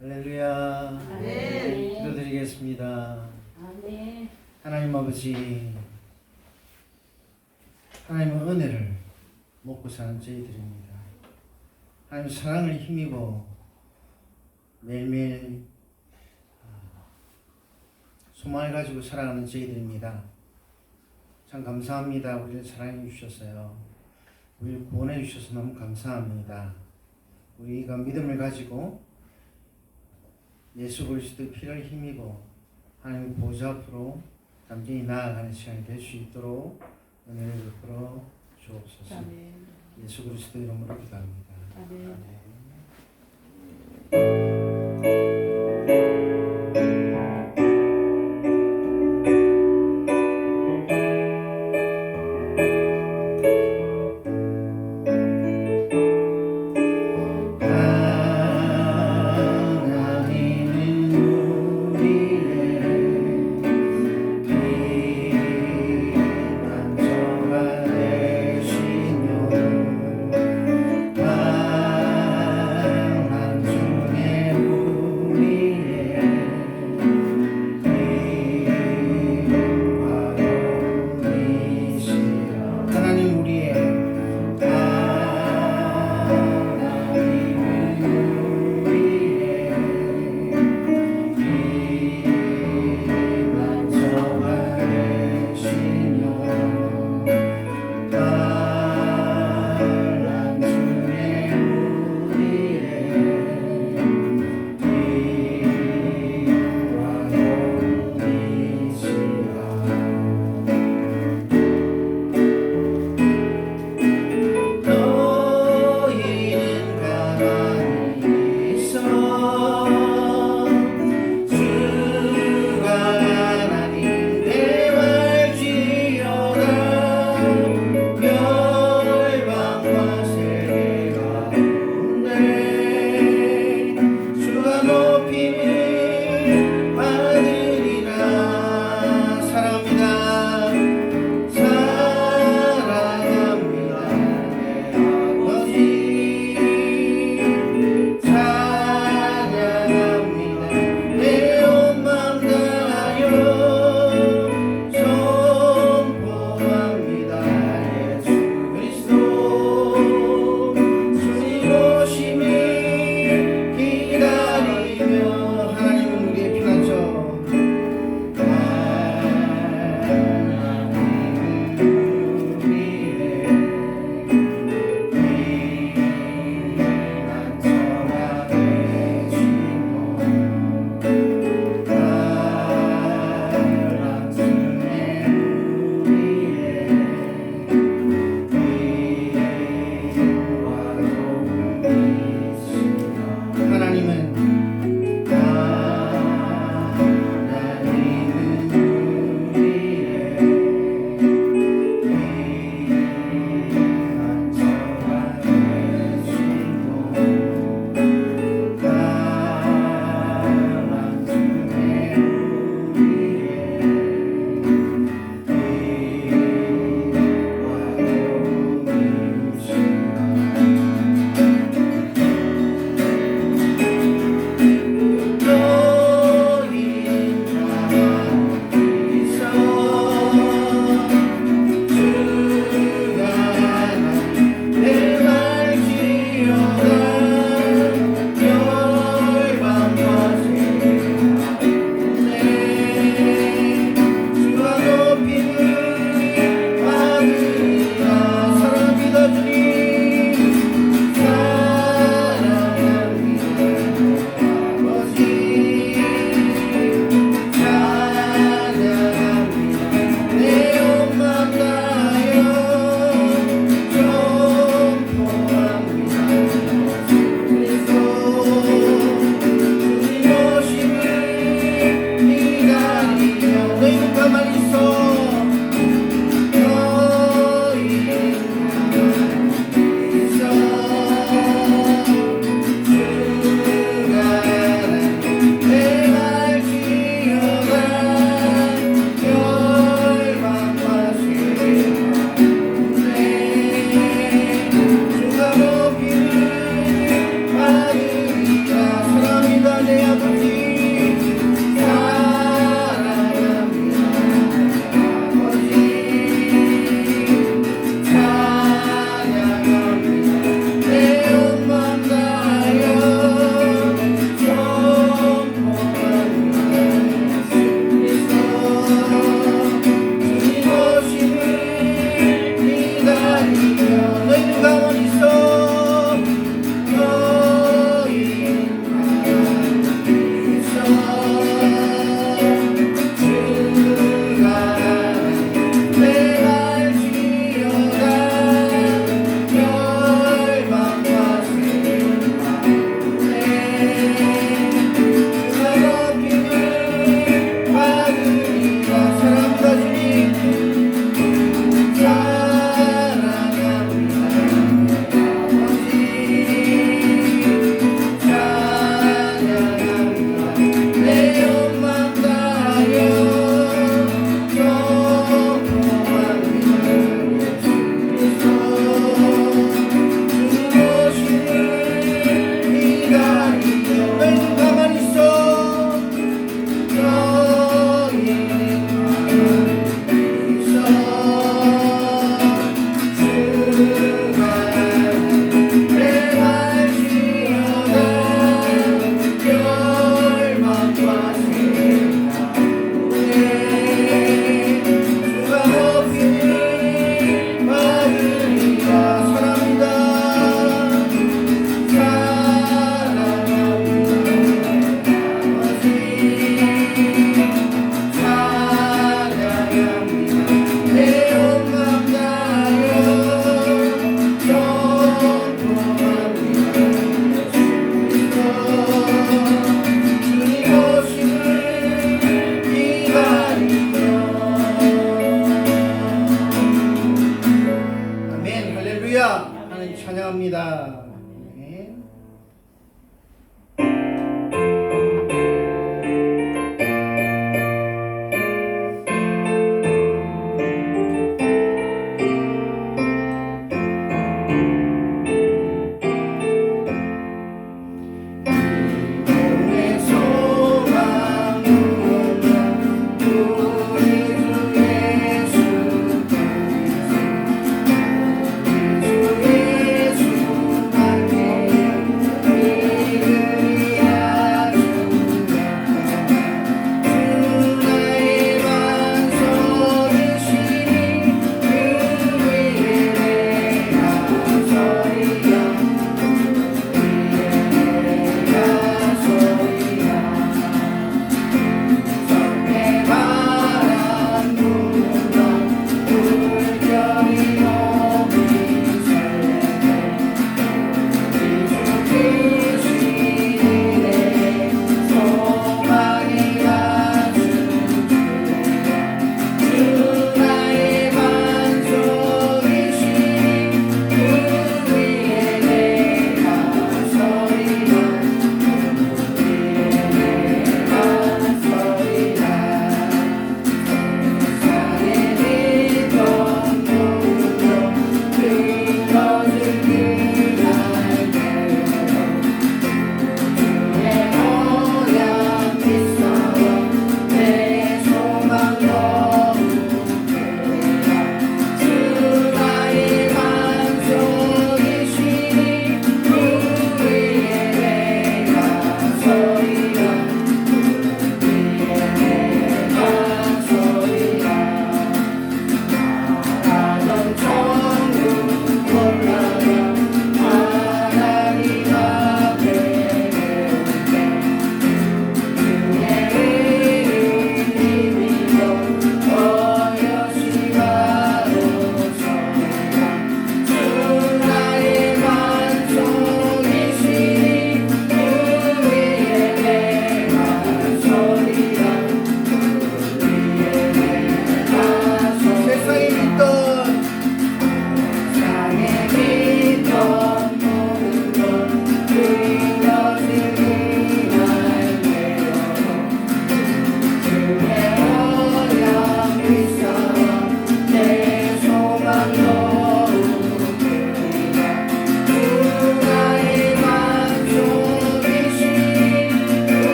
할렐루야. 아멘. 기도드리겠습니다. 아멘. 하나님 아버지, 하나님의 은혜를 먹고 사는 저희들입니다. 하나님 사랑을 힘입어 매일매일 소망을 가지고 살아가는 저희들입니다. 참 감사합니다. 우리를 사랑해 주셨어요. 우리를 구원해 주셔서 너무 감사합니다. 우리가 믿음을 가지고 예수 그리스도의 피를 힘입어 하나님의 보좌 앞으로 담대히 나아가는 시간이 될 수 있도록 은혜를 베풀어 주옵소서. 아멘. 예수 그리스도 이름으로 기도합니다. 아멘. 아멘.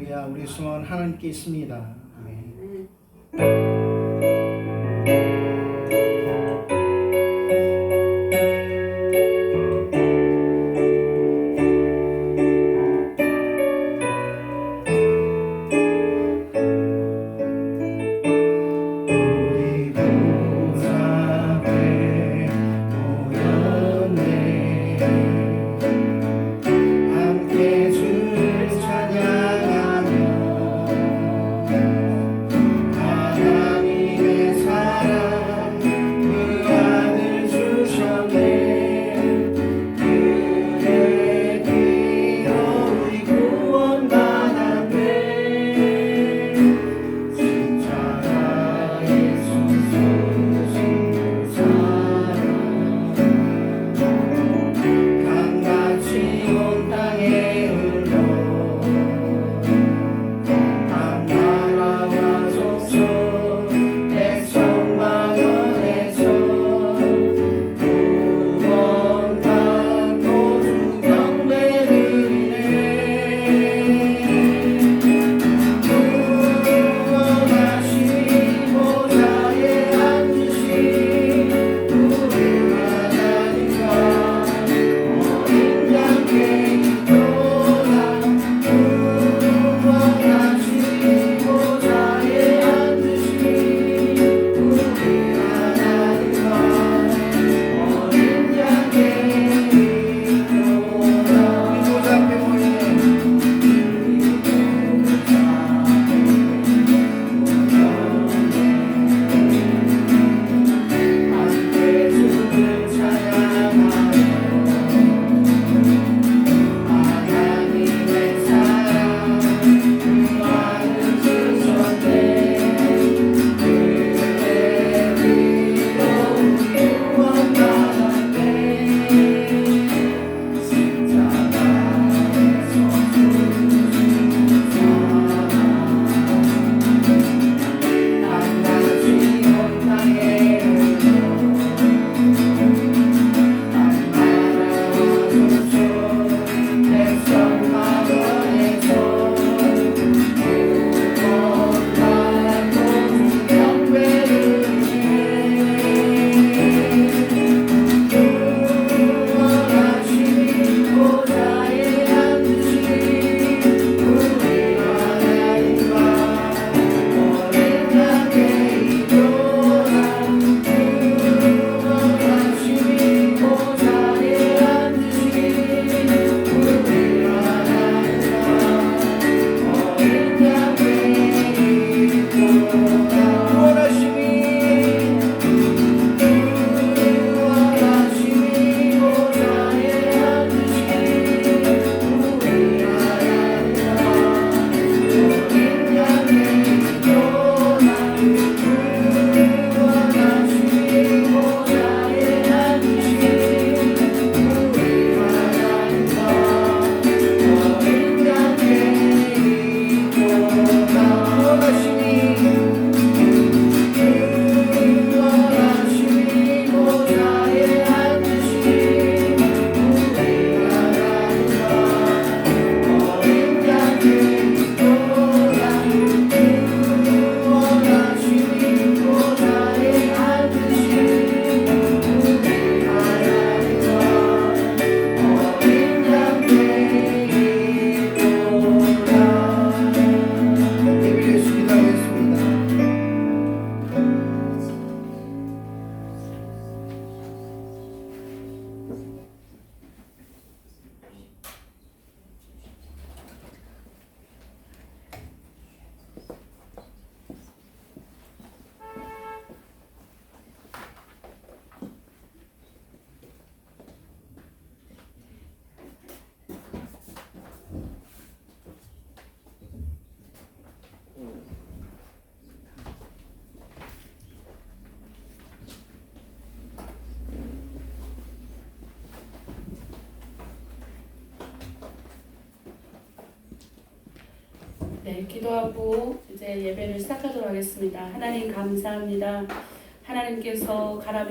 할렐루야. 우리 소원 하나님께 있습니다. 아멘. 네, 기도하고 이제 예배를 시작하도록 하겠습니다. 하나님 감사합니다. 하나님께서 가라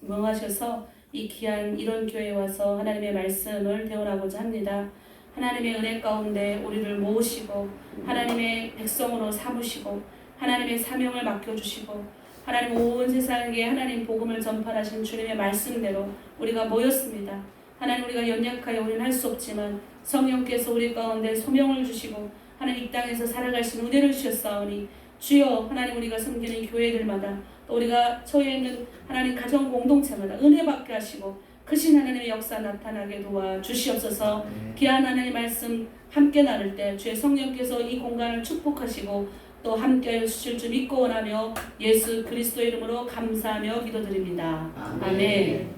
명하셔서 이 귀한 이런 교회에 와서 하나님의 말씀을 대원하고자 합니다. 하나님의 은혜 가운데 우리를 모으시고 하나님의 백성으로 삼으시고 하나님의 사명을 맡겨주시고 하나님 온 세상에 하나님 복음을 전파하신 주님의 말씀대로 우리가 모였습니다. 하나님 우리가 연약하여 우리는 할 수 없지만 성령께서 우리 가운데 소명을 주시고 하나님 이 땅에서 살아갈 수 있는 은혜를 주셨사오니 주여 하나님 우리가 섬기는 교회들마다 또 우리가 처해 있는 하나님 가정 공동체마다 은혜 받게 하시고 크신 하나님의 역사 나타나게 도와 주시옵소서. 귀한 하나님의 말씀 함께 나눌 때 주의 성령께서 이 공간을 축복하시고 또 함께하여 주실 줄 믿고 원하며 예수 그리스도의 이름으로 감사하며 기도드립니다. 아멘.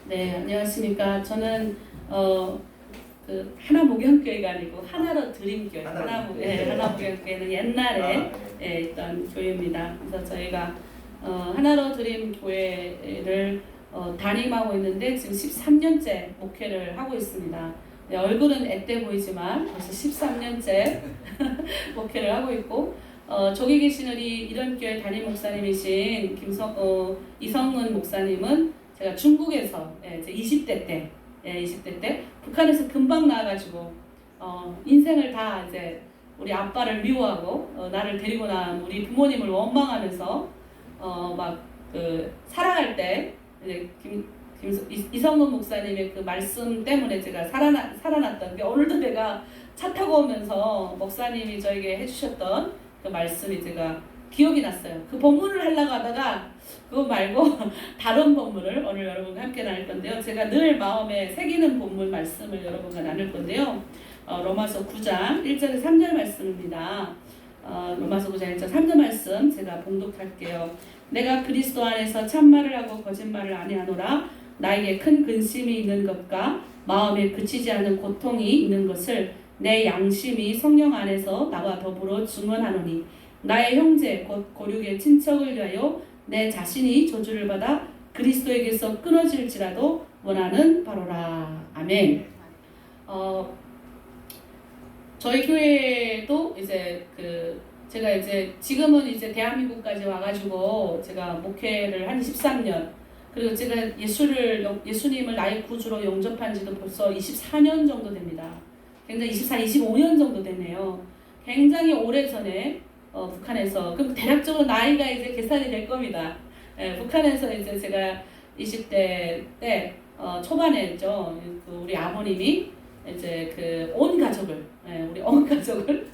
네, 안녕하십니까. 저는 하나 목양교회가 아니고 하나로 드림교회, 하나 목양교회는 옛날에 있던 교회입니다. 그래서 저희가 하나로 드림 교회를 담임하고 있는데 지금 13년째 목회를 하고 있습니다. 네, 얼굴은 앳돼 보이지만 벌써 13년째 목회를 하고 있고 저기 계신 우리 이런교회 담임 목사님이신 이성은 목사님은 제가 중국에서 제 20대 때 북한에서 금방 나와가지고 인생을 다 이제 우리 아빠를 미워하고 나를 데리고 나온 우리 부모님을 원망하면서 살아갈 때 이제 이성은 목사님의 그 말씀 때문에 제가 살아났던 게 오늘도 내가 차 타고 오면서 목사님이 저에게 해주셨던 그 말씀이 제가 기억이 났어요. 그 본문을 하려고 하다가 그거 말고 다른 본문을 오늘 여러분과 함께 나눌 건데요. 제가 늘 마음에 새기는 본문 말씀을 여러분과 나눌 건데요. 로마서 9장 1절에서 3절 말씀입니다. 로마서 9장 1절 3절 말씀 제가 봉독할게요. 내가 그리스도 안에서 참말을 하고 거짓말을 아니하노라. 나에게 큰 근심이 있는 것과 마음에 그치지 않는 고통이 있는 것을 내 양심이 성령 안에서 나와 더불어 증언하노니 나의 형제 곧 고륙의 친척을 위하여 내 자신이 저주를 받아 그리스도에게서 끊어질지라도 원하는 바로라. 아멘. 저희 교회도 이제 제가 이제 지금은 이제 대한민국까지 와가지고 제가 목회를 한 13년 그리고 제가 예수님을 나의 구주로 영접한 지도 벌써 24년 정도 됩니다. 굉장히 25년 정도 되네요. 굉장히 오래전에 북한에서 그럼 대략적으로 나이가 이제 계산이 될 겁니다. 북한에서 이제 제가 20대 때 초반에죠. 우리 아버님이 이제 온 가족을 우리 온 가족을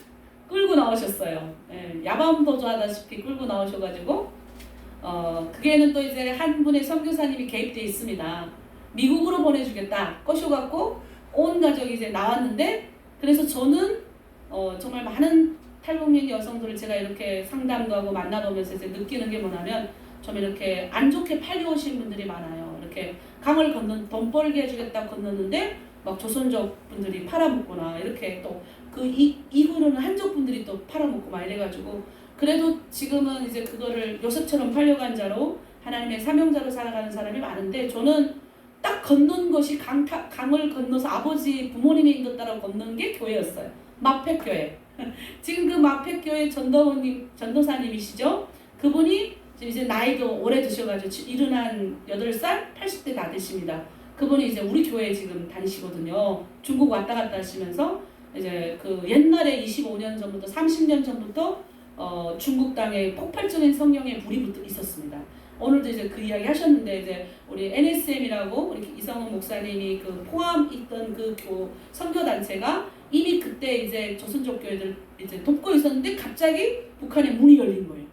끌고 나오셨어요. 야밤도주 하다시피 끌고 나오셔가지고 그게는 또 이제 한 분의 선교사님이 개입돼 있습니다. 미국으로 보내주겠다 꼬셔갖고 온 가족이 이제 나왔는데 그래서 저는 정말 많은 탈북민 여성들을 제가 이렇게 상담도 하고 만나보면서 이제 느끼는 게 뭐냐면 좀 이렇게 안 좋게 팔려오신 분들이 많아요. 이렇게 강을 돈 벌게 해주겠다 건넜는데 막 조선족 분들이 팔아먹거나 이렇게 또 그 이후로는 한족 분들이 또 팔아먹고 막 이래가지고 그래도 지금은 이제 그거를 요셉처럼 팔려간 자로 하나님의 사명자로 살아가는 사람이 많은데 저는 딱 건넌 것이 강을 건너서 아버지 부모님의 인도 따라 건넌 게 교회였어요. 마팩교회. 지금 그 마팩교회 전도사님이시죠? 그분이 이제 나이도 오래 드셔가지고 78살, 80대 다 되십니다. 그분이 이제 우리 교회에 지금 다니시거든요. 중국 왔다 갔다 하시면서 이제 옛날에 25년 전부터 30년 전부터 중국 땅에 폭발적인 성령의 불이 있었습니다. 오늘도 이제 그 이야기 하셨는데 이제 우리 NSM이라고 우리 이성은 목사님이 포함 있던 선교 단체가 이미 그때 이제 조선족 교회들 이제 돕고 있었는데 갑자기 북한에 문이 열린 거예요.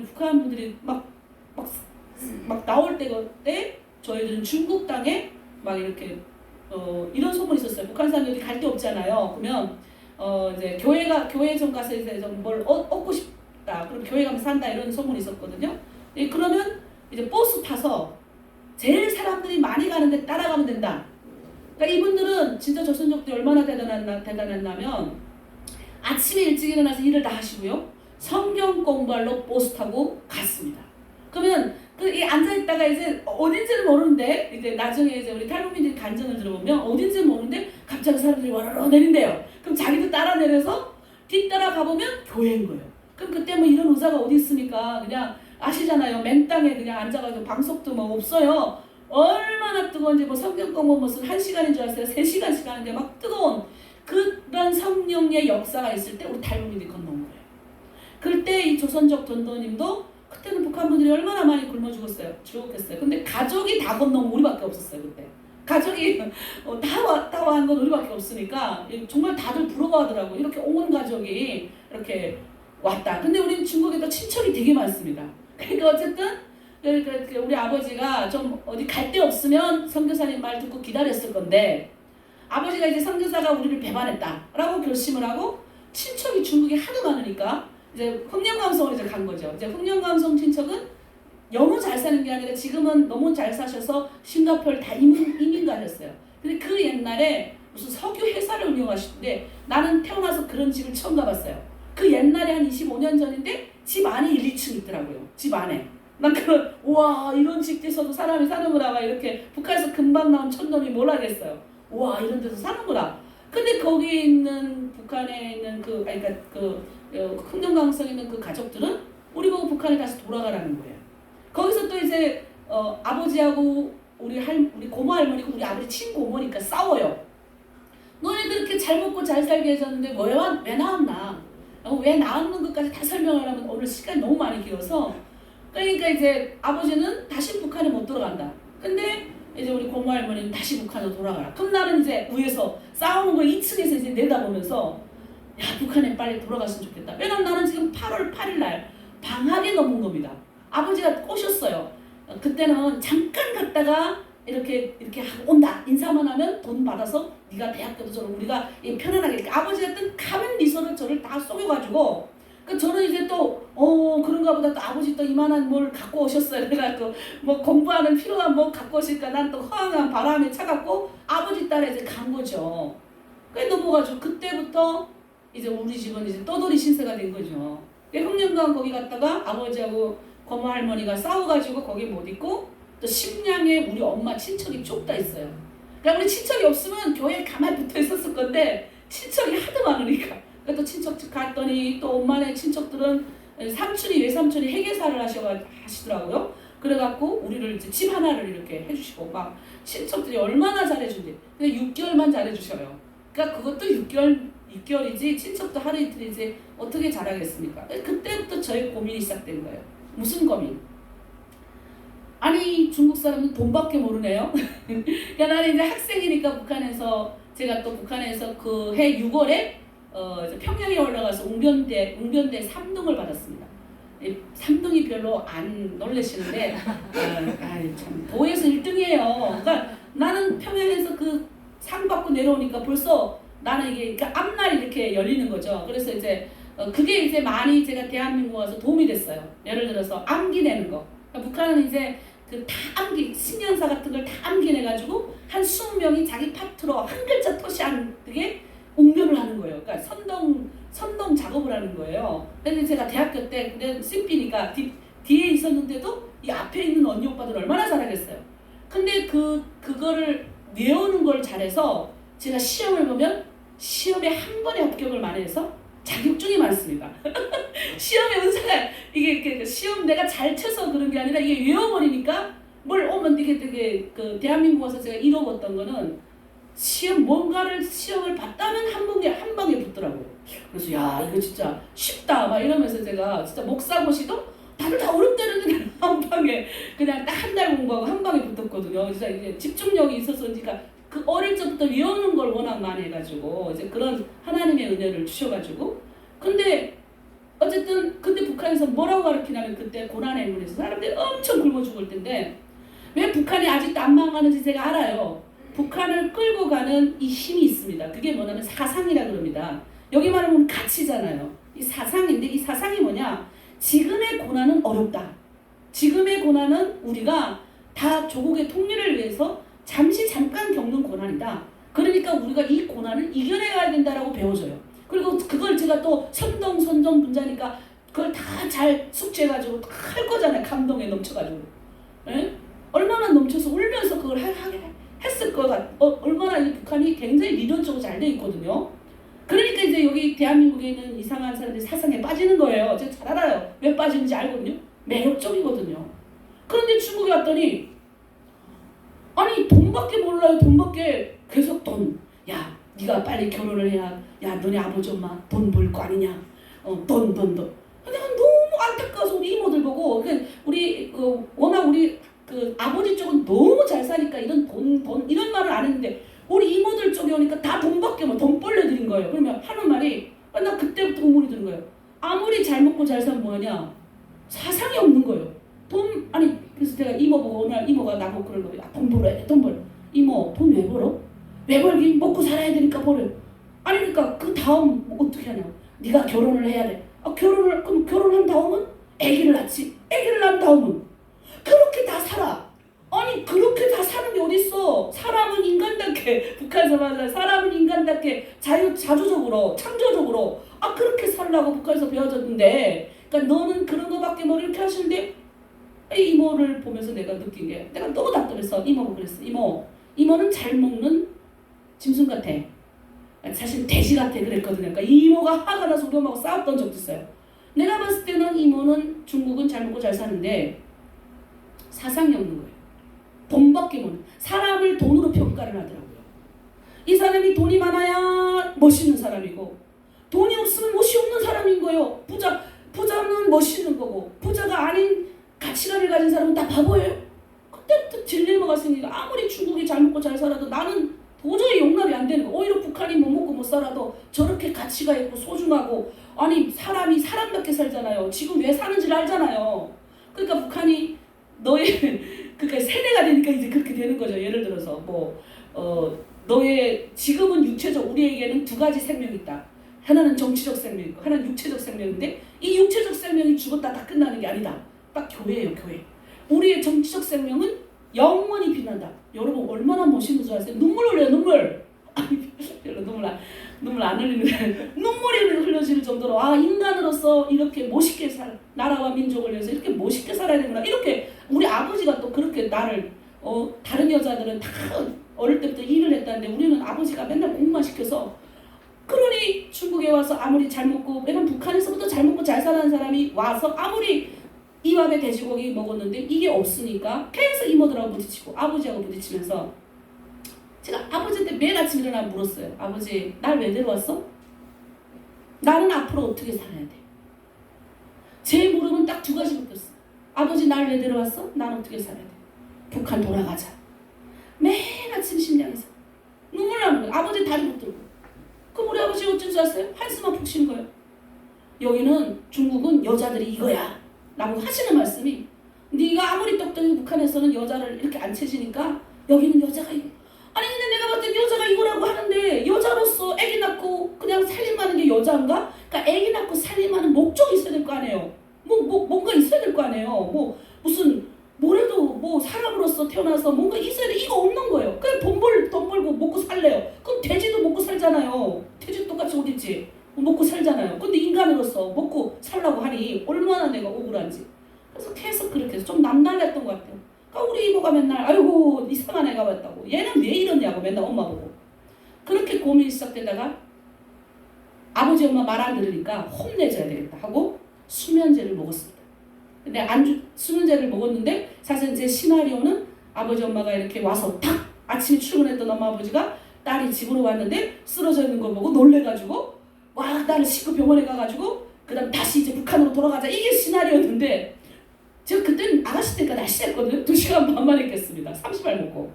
북한 분들이 막 나올 때 저희들은 중국 땅에 막 이렇게 이런 소문이 있었어요. 북한 사람들이 갈 데 없잖아요. 그러면 이제 교회 좀 가서 이제 좀 뭘 얻고 싶다. 그럼 교회 가면 산다 이런 소문이 있었거든요. 그러면 이제 버스 타서 제일 사람들이 많이 가는데 따라가면 된다. 그러니까 이분들은 진짜 조선족들이 얼마나 대단했냐면 아침에 일찍 일어나서 일을 다 하시고요. 성경 공부하러 버스 타고 갔습니다. 그러면 앉아있다가 이제 어딘지는 모르는데 이제 나중에 이제 우리 탈북민들이 간증을 들어보면 어딘지는 모르는데 갑자기 사람들이 와라라 내린대요. 그럼 자기도 따라 내려서 뒤따라 가보면 교회인 거예요. 그럼 그때 뭐 이런 의사가 어디 있습니까? 그냥 아시잖아요. 맨땅에 그냥 앉아가지고 방석도 뭐 없어요. 얼마나 뜨거운지 뭐 성경 공부 무슨 1시간인 줄 알았어요. 3시간씩 하는데 막 뜨거운 그런 성령의 역사가 있을 때 우리 탈북민들이 건너온 거예요. 그때 이 조선족 전도님도 그때는 북한 분들이 얼마나 많이 굶어 죽었겠어요. 근데 가족이 다 건너면 우리밖에 없었어요. 그때 가족이 다 한 건 우리밖에 없으니까 정말 다들 부러워하더라고요. 이렇게 온 가족이 이렇게 왔다. 근데 우리는 중국에 또 친척이 되게 많습니다. 그러니까 어쨌든 우리 아버지가 좀 어디 갈 데 없으면 선교사님 말 듣고 기다렸을 건데 아버지가 이제 선교사가 우리를 배반했다라고 결심을 하고 친척이 중국에 하도 많으니까 이제 흑령감성으로 이제 간 거죠. 이제 흑령감성 친척은 너무 잘 사는 게 아니라 지금은 너무 잘 사셔서 싱가포르 다 이민 가셨어요. 근데 그 옛날에 무슨 석유 회사를 운영하시는데 나는 태어나서 그런 집을 처음 가봤어요. 그 옛날에 한 25년 전인데 집 안에 1, 2층 있더라고요. 집 안에. 난 그런 우와 이런 집에서도 사람이 사는구나 막 이렇게 북한에서 금방 나온 촌놈이 뭘 하겠어요. 우와 이런 데서 사는구나. 근데 거기 있는 북한에 있는 흥정강성에 있는 그 가족들은 우리 보고 북한에 다시 돌아가라는 거예요. 거기서 또 이제 아버지하고 우리 고모 할머니고 우리 아버지 친고모니까 싸워요. 너네들 이렇게 잘 먹고 잘 살게 해줬는데 왜 나왔나? 왜 나왔는 것까지 다 설명을 하면 오늘 시간이 너무 많이 길어서 그러니까 이제 아버지는 다시 북한에 못 들어간다. 근데 이제 우리 고모 할머니는 다시 북한으로 돌아가라. 그럼 나는 이제 위에서 싸우는 거 2층에서 이제 내다보면서 야 북한에 빨리 돌아갔으면 좋겠다. 왜냐면 나는 지금 8월 8일 날 방학에 넘은 겁니다. 아버지가 꼬셨어요. 그때는 잠깐 갔다가 이렇게 하고 온다. 인사만 하면 돈 받아서 네가 대학교도 저를 우리가 편안하게 아버지 같은 가면 미소를 저를 다 속여가지고 저는 이제 또 그런가 보다 또 아버지 또 이만한 뭘 갖고 오셨어요. 그래가지고 뭐 공부하는 필요한 뭐 갖고 오실까 난 또 허황한 바람에 차갖고 아버지 딸에 이제 간 거죠. 그래 넘어가지고 그때부터 이제 우리 집은 이제 떠돌이 신세가 된 거죠. 흑령강 거기 갔다가 아버지하고 고모 할머니가 싸워가지고 거기 못 있고 또 심양에 우리 엄마 친척이 쭉 다 있어요. 그러니까 우리 친척이 없으면 교회에 가만히 붙어 있었을 건데 친척이 하도 많으니까 또 친척 집 갔더니 또 엄마네 친척들은 외삼촌이 회계사를 하시더라고요. 그래갖고 우리를 이제 집 하나를 이렇게 해주시고 막 친척들이 얼마나 잘해준대. 근데 6개월만 잘해주셔요. 그러니까 그것도 6개월이지 친척도 하루 이틀이지 어떻게 잘하겠습니까? 그때부터 저의 고민이 시작된 거예요. 무슨 고민? 아니 중국 사람은 돈밖에 모르네요. 그러니까 나는 이제 학생이니까 제가 또 북한에서 그 해 6월에 평양에 올라가서 웅변대 3등을 받았습니다. 3등이 별로 안 놀라시는데 참 도에서 1등이에요. 그러니까 나는 평양에서 그 상 받고 내려오니까 벌써 나는 이게 그러니까 앞날이 이렇게 열리는 거죠. 그래서 이제 그게 이제 많이 제가 대한민국 와서 도움이 됐어요. 예를 들어서 암기 내는 거. 그러니까 북한은 이제 다 암기 신년사 같은 걸 다 암기 내가지고 한 20명이 자기 파트로 한 글자 토시 안 되게 웅변을 하는 거예요. 그러니까 선동 작업을 하는 거예요. 근데 제가 대학교 때 그때 CP니까 뒤에 있었는데도 이 앞에 있는 언니 오빠들 얼마나 잘하겠어요. 근데 그거를 외우는 걸 잘해서 제가 시험을 보면 시험에 한 번에 합격을 많이 해서 자격증이 많습니다. 시험의 은사가 이게 시험 내가 잘 쳐서 그런 게 아니라 이게 외워버리니까 뭘 오면 이게 되게 대한민국 와서 제가 이뤄봤던 거는 시험을 봤다면 한 방에 붙더라고요. 그래서 야 이거 진짜 쉽다 막 이러면서 제가 진짜 목사고시도 다들 다 어렵다는 한 방에 그냥 딱 한 달 공부하고 한 방에 붙었거든요. 진짜 이게 집중력이 있어서 그러니까 그 어릴 적부터 외우는 걸 워낙 많이 해가지고 이제 그런 하나님의 은혜를 주셔가지고 근데 어쨌든 그때 북한에서 뭐라고 가르치냐면 그때 고난의 문에서 사람들이 엄청 굶어 죽을 텐데 왜 북한이 아직도 안 망하는지 제가 알아요. 북한을 끌고 가는 이 힘이 있습니다. 그게 뭐냐면 사상이라 그럽니다. 여기 말하면 가치잖아요. 이 사상인데 이 사상이 뭐냐? 지금의 고난은 어렵다. 지금의 고난은 우리가 다 조국의 통일을 위해서 잠깐 겪는 고난이다. 그러니까 우리가 이 고난을 이겨내야 된다라고 배워줘요. 그리고 그걸 제가 또 선동 분자니까 그걸 다 잘 숙지해가지고 할 거잖아요. 감동에 넘쳐가지고. 에? 얼마나 넘쳐서 울면서 그걸 했을 것 얼마나 이 북한이 굉장히 리더적으로 잘 돼 있거든요. 그러니까 이제 여기 대한민국에 있는 이상한 사람들이 사상에 빠지는 거예요. 제가 잘 알아요. 왜 빠지는지 알거든요. 매력적이거든요. 그런데 중국에 왔더니 아니 돈밖에 몰라요. 돈밖에 계속 돈. 야 네가 빨리 결혼을 해야 야 너네 아버지 엄마 돈 벌 거 아니냐. 돈. 내가 너무 안타까워서 우리 이모들 보고 우리 워낙 우리 그 아버지 쪽은 너무 잘 사니까 이런 돈 이런 말을 안 했는데 우리 이모들 쪽에 오니까 다 돈밖에 없어. 돈 벌려드린 거예요. 그러면 하는 말이 나 그때부터 우물이 드는 거예요. 아무리 잘 먹고 잘 살면 뭐하냐? 사상이 없는 거예요. 아니 그래서 제가 이모 보고 오늘 이모가 나보고 그런 거예요. 돈 벌어야 돼. 돈 벌어. 이모 돈 왜 벌어? 왜 벌긴 먹고 살아야 되니까 벌어요. 아니 그러니까 그 다음 어떻게 하냐? 네가 결혼을 해야 돼. 그럼 결혼한 다음은 아기를 낳지. 아기를 낳은 다음은 그렇게 다 살아. 아니 그렇게 다 사는 게 어딨어. 사람은 인간답게 북한에서 말하는 사람은 인간답게 자주적으로 창조적으로 그렇게 살라고 북한에서 배워졌는데 그러니까 너는 그런 거밖에 뭐 이렇게 하시는데 이모를 보면서 내가 느낀 게 내가 너무 답답해서 이모가 그랬어. 이모는 잘 먹는 짐승 같아. 사실 돼지 같아 그랬거든요. 그러니까 이모가 화가 나서 우리 엄마하고 싸웠던 적도 있어요. 내가 봤을 때는 이모는 중국은 잘 먹고 잘 사는데 사상이 없는 거예요. 돈밖에 모르는 사람을 돈으로 평가를 하더라고요. 이 사람이 돈이 많아야 멋있는 사람이고 돈이 없으면 멋이 없는 사람인 거예요. 부자는 멋있는 거고 부자가 아닌 가치관을 가진 사람은 다 바보예요. 그때부터 딜레마가 생기니까 아무리 중국이 잘 먹고 잘 살아도 나는 도저히 용납이 안 되는 거. 오히려 북한이 못 먹고 못 살아도 저렇게 가치가 있고 소중하고 아니 사람이 사람답게 살잖아요. 지금 왜 사는지를 알잖아요. 그러니까 북한이 그러니까 세대가 되니까 이제 그렇게 되는 거죠. 예를 들어서 너의 지금은 육체적 우리에게는 두 가지 생명이 있다. 하나는 정치적 생명이고 하나는 육체적 생명인데 이 육체적 생명이 죽었다 다 끝나는 게 아니다. 딱 교회예요, 교회. 우리의 정치적 생명은 영원히 빛난다. 여러분 얼마나 멋있는 줄 아세요? 눈물 흘려요, 눈물. 아니, 눈물 안 흘리는데 눈물이 흘려지는 정도로 인간으로서 이렇게 멋있게 나라와 민족을 위해서 이렇게 멋있게 살아야 되구나. 이렇게 우리 아버지가 또 그렇게 나를 다른 여자들은 다 어릴 때부터 일을 했다는데 우리는 아버지가 맨날 공부만 시켜서 그러니 중국에 와서 아무리 잘 먹고 왜냐면 북한에서부터 잘 먹고 잘 사는 사람이 와서 아무리 이맘에 돼지고기 먹었는데 이게 없으니까 계속 이모들하고 부딪히고 아버지하고 부딪히면서 제가 아버지한테 매일 아침 일어나면 물었어요. 아버지 날 왜 데려왔어? 나는 앞으로 어떻게 살아야 돼? 제 물음은 딱 두 가지밖에 없어. 아버지 날 왜 데려왔어? 난 어떻게 살아야 돼? 북한 돌아가자. 매일 아침 심장에서 눈물 나는 거예요. 아버지 다리 못 들고. 그럼 우리 아버지 어쩐 줄 아세요? 한숨만 푹 쉬는 거예요. 여기는 중국은 여자들이 이거야 라고 하시는 말씀이 네가 아무리 똑똑히 북한에서는 여자를 이렇게 안 채지니까 여기는 여자가 이거. 아니 근데 내가 봤을 때 여자가 이거라고 하는데 여자로서 아기 낳고 그냥 살림하는 게 여자인가? 그러니까 아기 낳고 살림하는 목적이 있어야 될 거 아니에요. 뭔가 있어야 될 거 아니에요. 무슨 뭐래도 사람으로서 태어나서 뭔가 있어야 돼. 이거 없는 거예요. 그냥 돈 벌고 먹고 살래요. 그럼 돼지도 먹고 살잖아요. 돼지도 똑같이 옷 입지. 먹고 살잖아요. 근데 인간으로서 먹고 살라고 하니 얼마나 내가 억울한지. 그래서 계속 그렇게 해서 좀 남달랐던 것 같아요. 그러니까 우리 이모가 맨날 아이고 이상한 애가 왔다고. 얘는 왜 이러냐고 맨날 엄마 보고. 그렇게 고민이 시작되다가 아버지 엄마 말 안 들으니까 혼내줘야 되겠다 하고 수면제를 먹었습니다. 근데 수면제를 먹었는데 사실 제 시나리오는 아버지 엄마가 이렇게 와서 딱 아침에 출근했던 엄마 아버지가 딸이 집으로 왔는데 쓰러져 있는 걸 보고 놀래가지고 나를 싣고 병원에 가가지고 그 다음 다시 이제 북한으로 돌아가자 이게 시나리오였는데 제가 그때는 아가씨 때니까 날씬했거든요. 2시간 반만 했겠습니다. 30알 먹고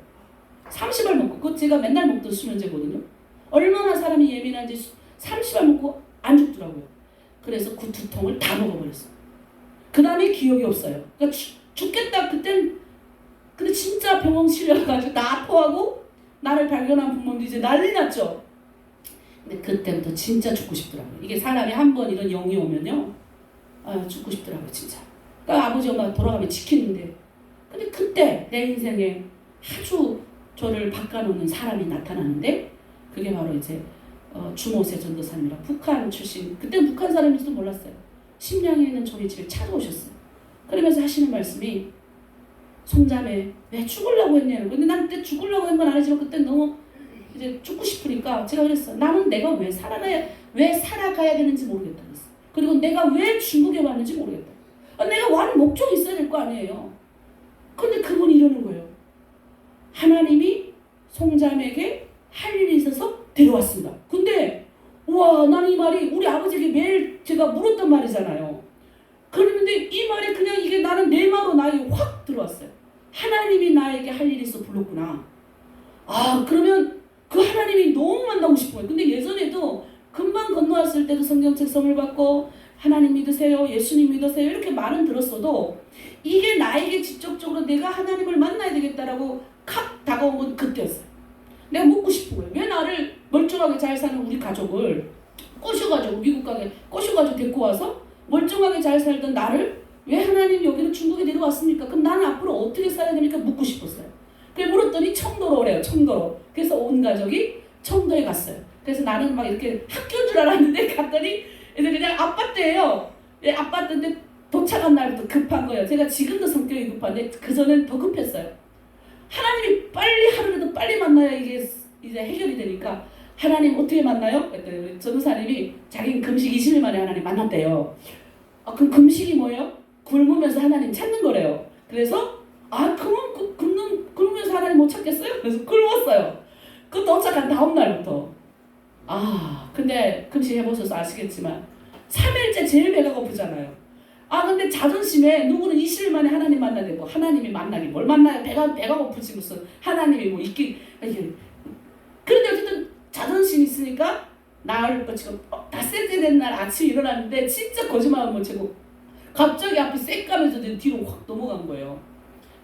그거 제가 맨날 먹던 수면제거든요. 얼마나 사람이 예민한지 30알 먹고 안 죽더라고요. 그래서 그 2통을 다 먹어버렸어요. 그 다음에 기억이 없어요. 그러니까 죽겠다 그땐 근데 진짜 병원 실려가지고 나 아파하고 나를 발견한 부모님도 이제 난리 났죠. 근데 그때부터 진짜 죽고 싶더라고요. 이게 사람이 한 번 이런 영이 오면요 죽고 싶더라고요 진짜. 그러니까 아버지 엄마 돌아가면 지키는데 근데 그때 내 인생에 아주 저를 바꿔놓는 사람이 나타나는데 그게 바로 이제 주모세 전도사님이라 북한 출신 그때 북한 사람인지도 몰랐어요. 심양에 있는 저희 집에 찾아오셨어요. 그러면서 하시는 말씀이 송자매 왜 죽으려고 했냐고. 근데 난 그때 죽으려고 한 건 아니지만 그때 너무 이제 죽고 싶으니까 제가 그랬어요. 나는 내가 왜 살아가야 되는지 모르겠다 그랬어. 그리고 내가 왜 중국에 왔는지 모르겠다. 내가 와는 목적이 있어야 될 거 아니에요. 근데 그분이 이러는 거예요. 하나님이 송자매에게 할 일이 있어서 데려왔습니다. 근데 와, 나는 이 말이 우리 아버지에게 매일 제가 물었던 말이잖아요. 그런데 이 말이 그냥 이게 나는 내 마음으로 나에게 확 들어왔어요. 하나님이 나에게 할 일이 있어 불렀구나. 아, 그러면 그 하나님이 너무 만나고 싶어요. 근데 예전에도 금방 건너왔을 때도 성경책 선물 받고 하나님 믿으세요, 예수님 믿으세요 이렇게 말은 들었어도 이게 나에게 직접적으로 내가 하나님을 만나야 되겠다라고 칵 다가온 건 그때였어요. 내가 묻고 싶은 거예요. 왜 나를 멀쩡하게 잘 사는 우리 가족을 꼬셔가지고 미국 가게 꼬셔가지고 데리고 와서 멀쩡하게 잘 살던 나를 왜 하나님 여기는 중국에 데려왔습니까? 그럼 나는 앞으로 어떻게 살아야 됩니까? 묻고 싶었어요. 그래서 물었더니 청도로 오래요. 청도로. 그래서 온 가족이 청도에 갔어요. 그래서 나는 막 이렇게 학교인 줄 알았는데 갔더니 이제 그냥 아파트예요. 예, 아파트인데 도착한 날부터 급한 거예요. 제가 지금도 성격이 급한데 그전엔 더 급했어요. 하나님이 빨리 하루라도 빨리 만나야 이게 이제 해결이 되니까 하나님 어떻게 만나요? 그랬더니 우리 전도사님이 자기는 금식 20일 만에 하나님 만났대요. 아, 그럼 금식이 뭐예요? 굶으면서 하나님 찾는 거래요. 그래서 그럼 굶으면서 하나님 못 찾겠어요? 그래서 굶었어요. 그 도착한 다음 날부터. 근데 금식 해보셔서 아시겠지만 3일째 제일 배가 고프잖아요. 근데 자존심에 누구는 20일 만에 하나님 만나는데 뭐 하나님이 만나기 뭘 만나요? 배가 고프지 무슨 하나님이 뭐 있긴. 그런데 어쨌든 자존심이 있으니까 나을 거 지금 닷새째 된 날 아침에 일어났는데 진짜 거짓말을 못 치고 갑자기 앞이 쎄까매져 뒤로 확 넘어간 거예요.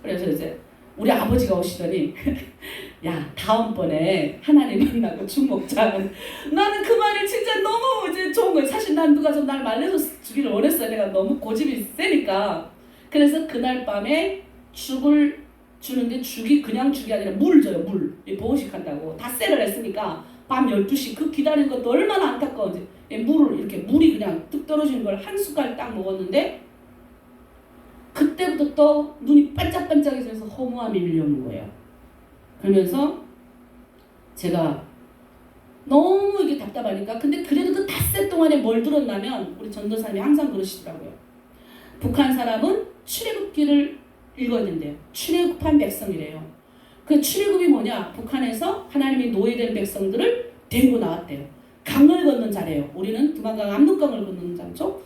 그래서 이제 우리 아버지가 오시더니 야, 다음번에 하나님 만나고 죽 먹자. 나는 그 말이 진짜 너무 이제 좋은 거예요. 사실 난 누가 좀 날 말려서 주기를 원했어요. 내가 너무 고집이 세니까. 그래서 그날 밤에 죽을 주는데 죽이 그냥 죽이 아니라 물을 줘요. 물. 보호식한다고. 닷새를 했으니까 밤 12시 그 기다리는 것도 얼마나 안타까운지. 물을 이렇게 물이 그냥 뚝 떨어지는 걸 한 숟갈 딱 먹었는데 그때부터 또 눈이 반짝반짝해져서 허무함이 밀려오는 거예요. 그러면서 제가 너무 이게 답답하니까 근데 그래도 그 닷새 동안에 뭘 들었냐면 우리 전도사님이 항상 그러시더라고요. 북한 사람은 출애굽기를 읽어야 된대요. 출애굽한 백성이래요. 그 출애굽이 뭐냐? 북한에서 하나님이 노예된 백성들을 데리고 나왔대요. 강을 건넌 자래요. 우리는 두만강 압록강을 건너는 자죠.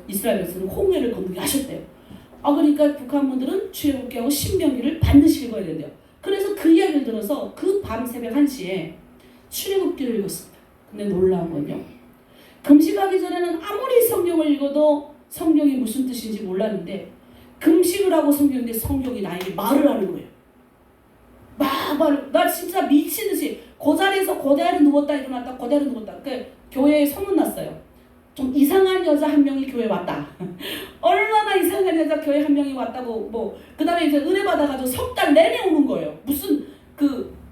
이스라엘 백성은 홍해를 건너게 하셨대요. 그러니까 북한 분들은 출애굽기하고 신명기를 반드시 읽어야 된대요. 그래서 그 이야기를 들어서 그 밤 새벽 1시에 출애굽기를 읽었습니다. 근데 놀라운 건요. 금식하기 전에는 아무리 성경을 읽어도 성경이 무슨 뜻인지 몰랐는데 금식을 하고 성경인데 성경이 나에게 말을 하는 거예요. 나 진짜 미치듯이 그 자리에서 고대로 누웠다 일어났다 고대로 누웠다. 교회에 소문났어요. 좀 이상한 여자 한 명이 교회 왔다. 얼마나 이상한 여자 교회 한 명이 왔다고 그 다음에 이제 은혜 받아가지고 석 달 내내 우는 거예요. 무슨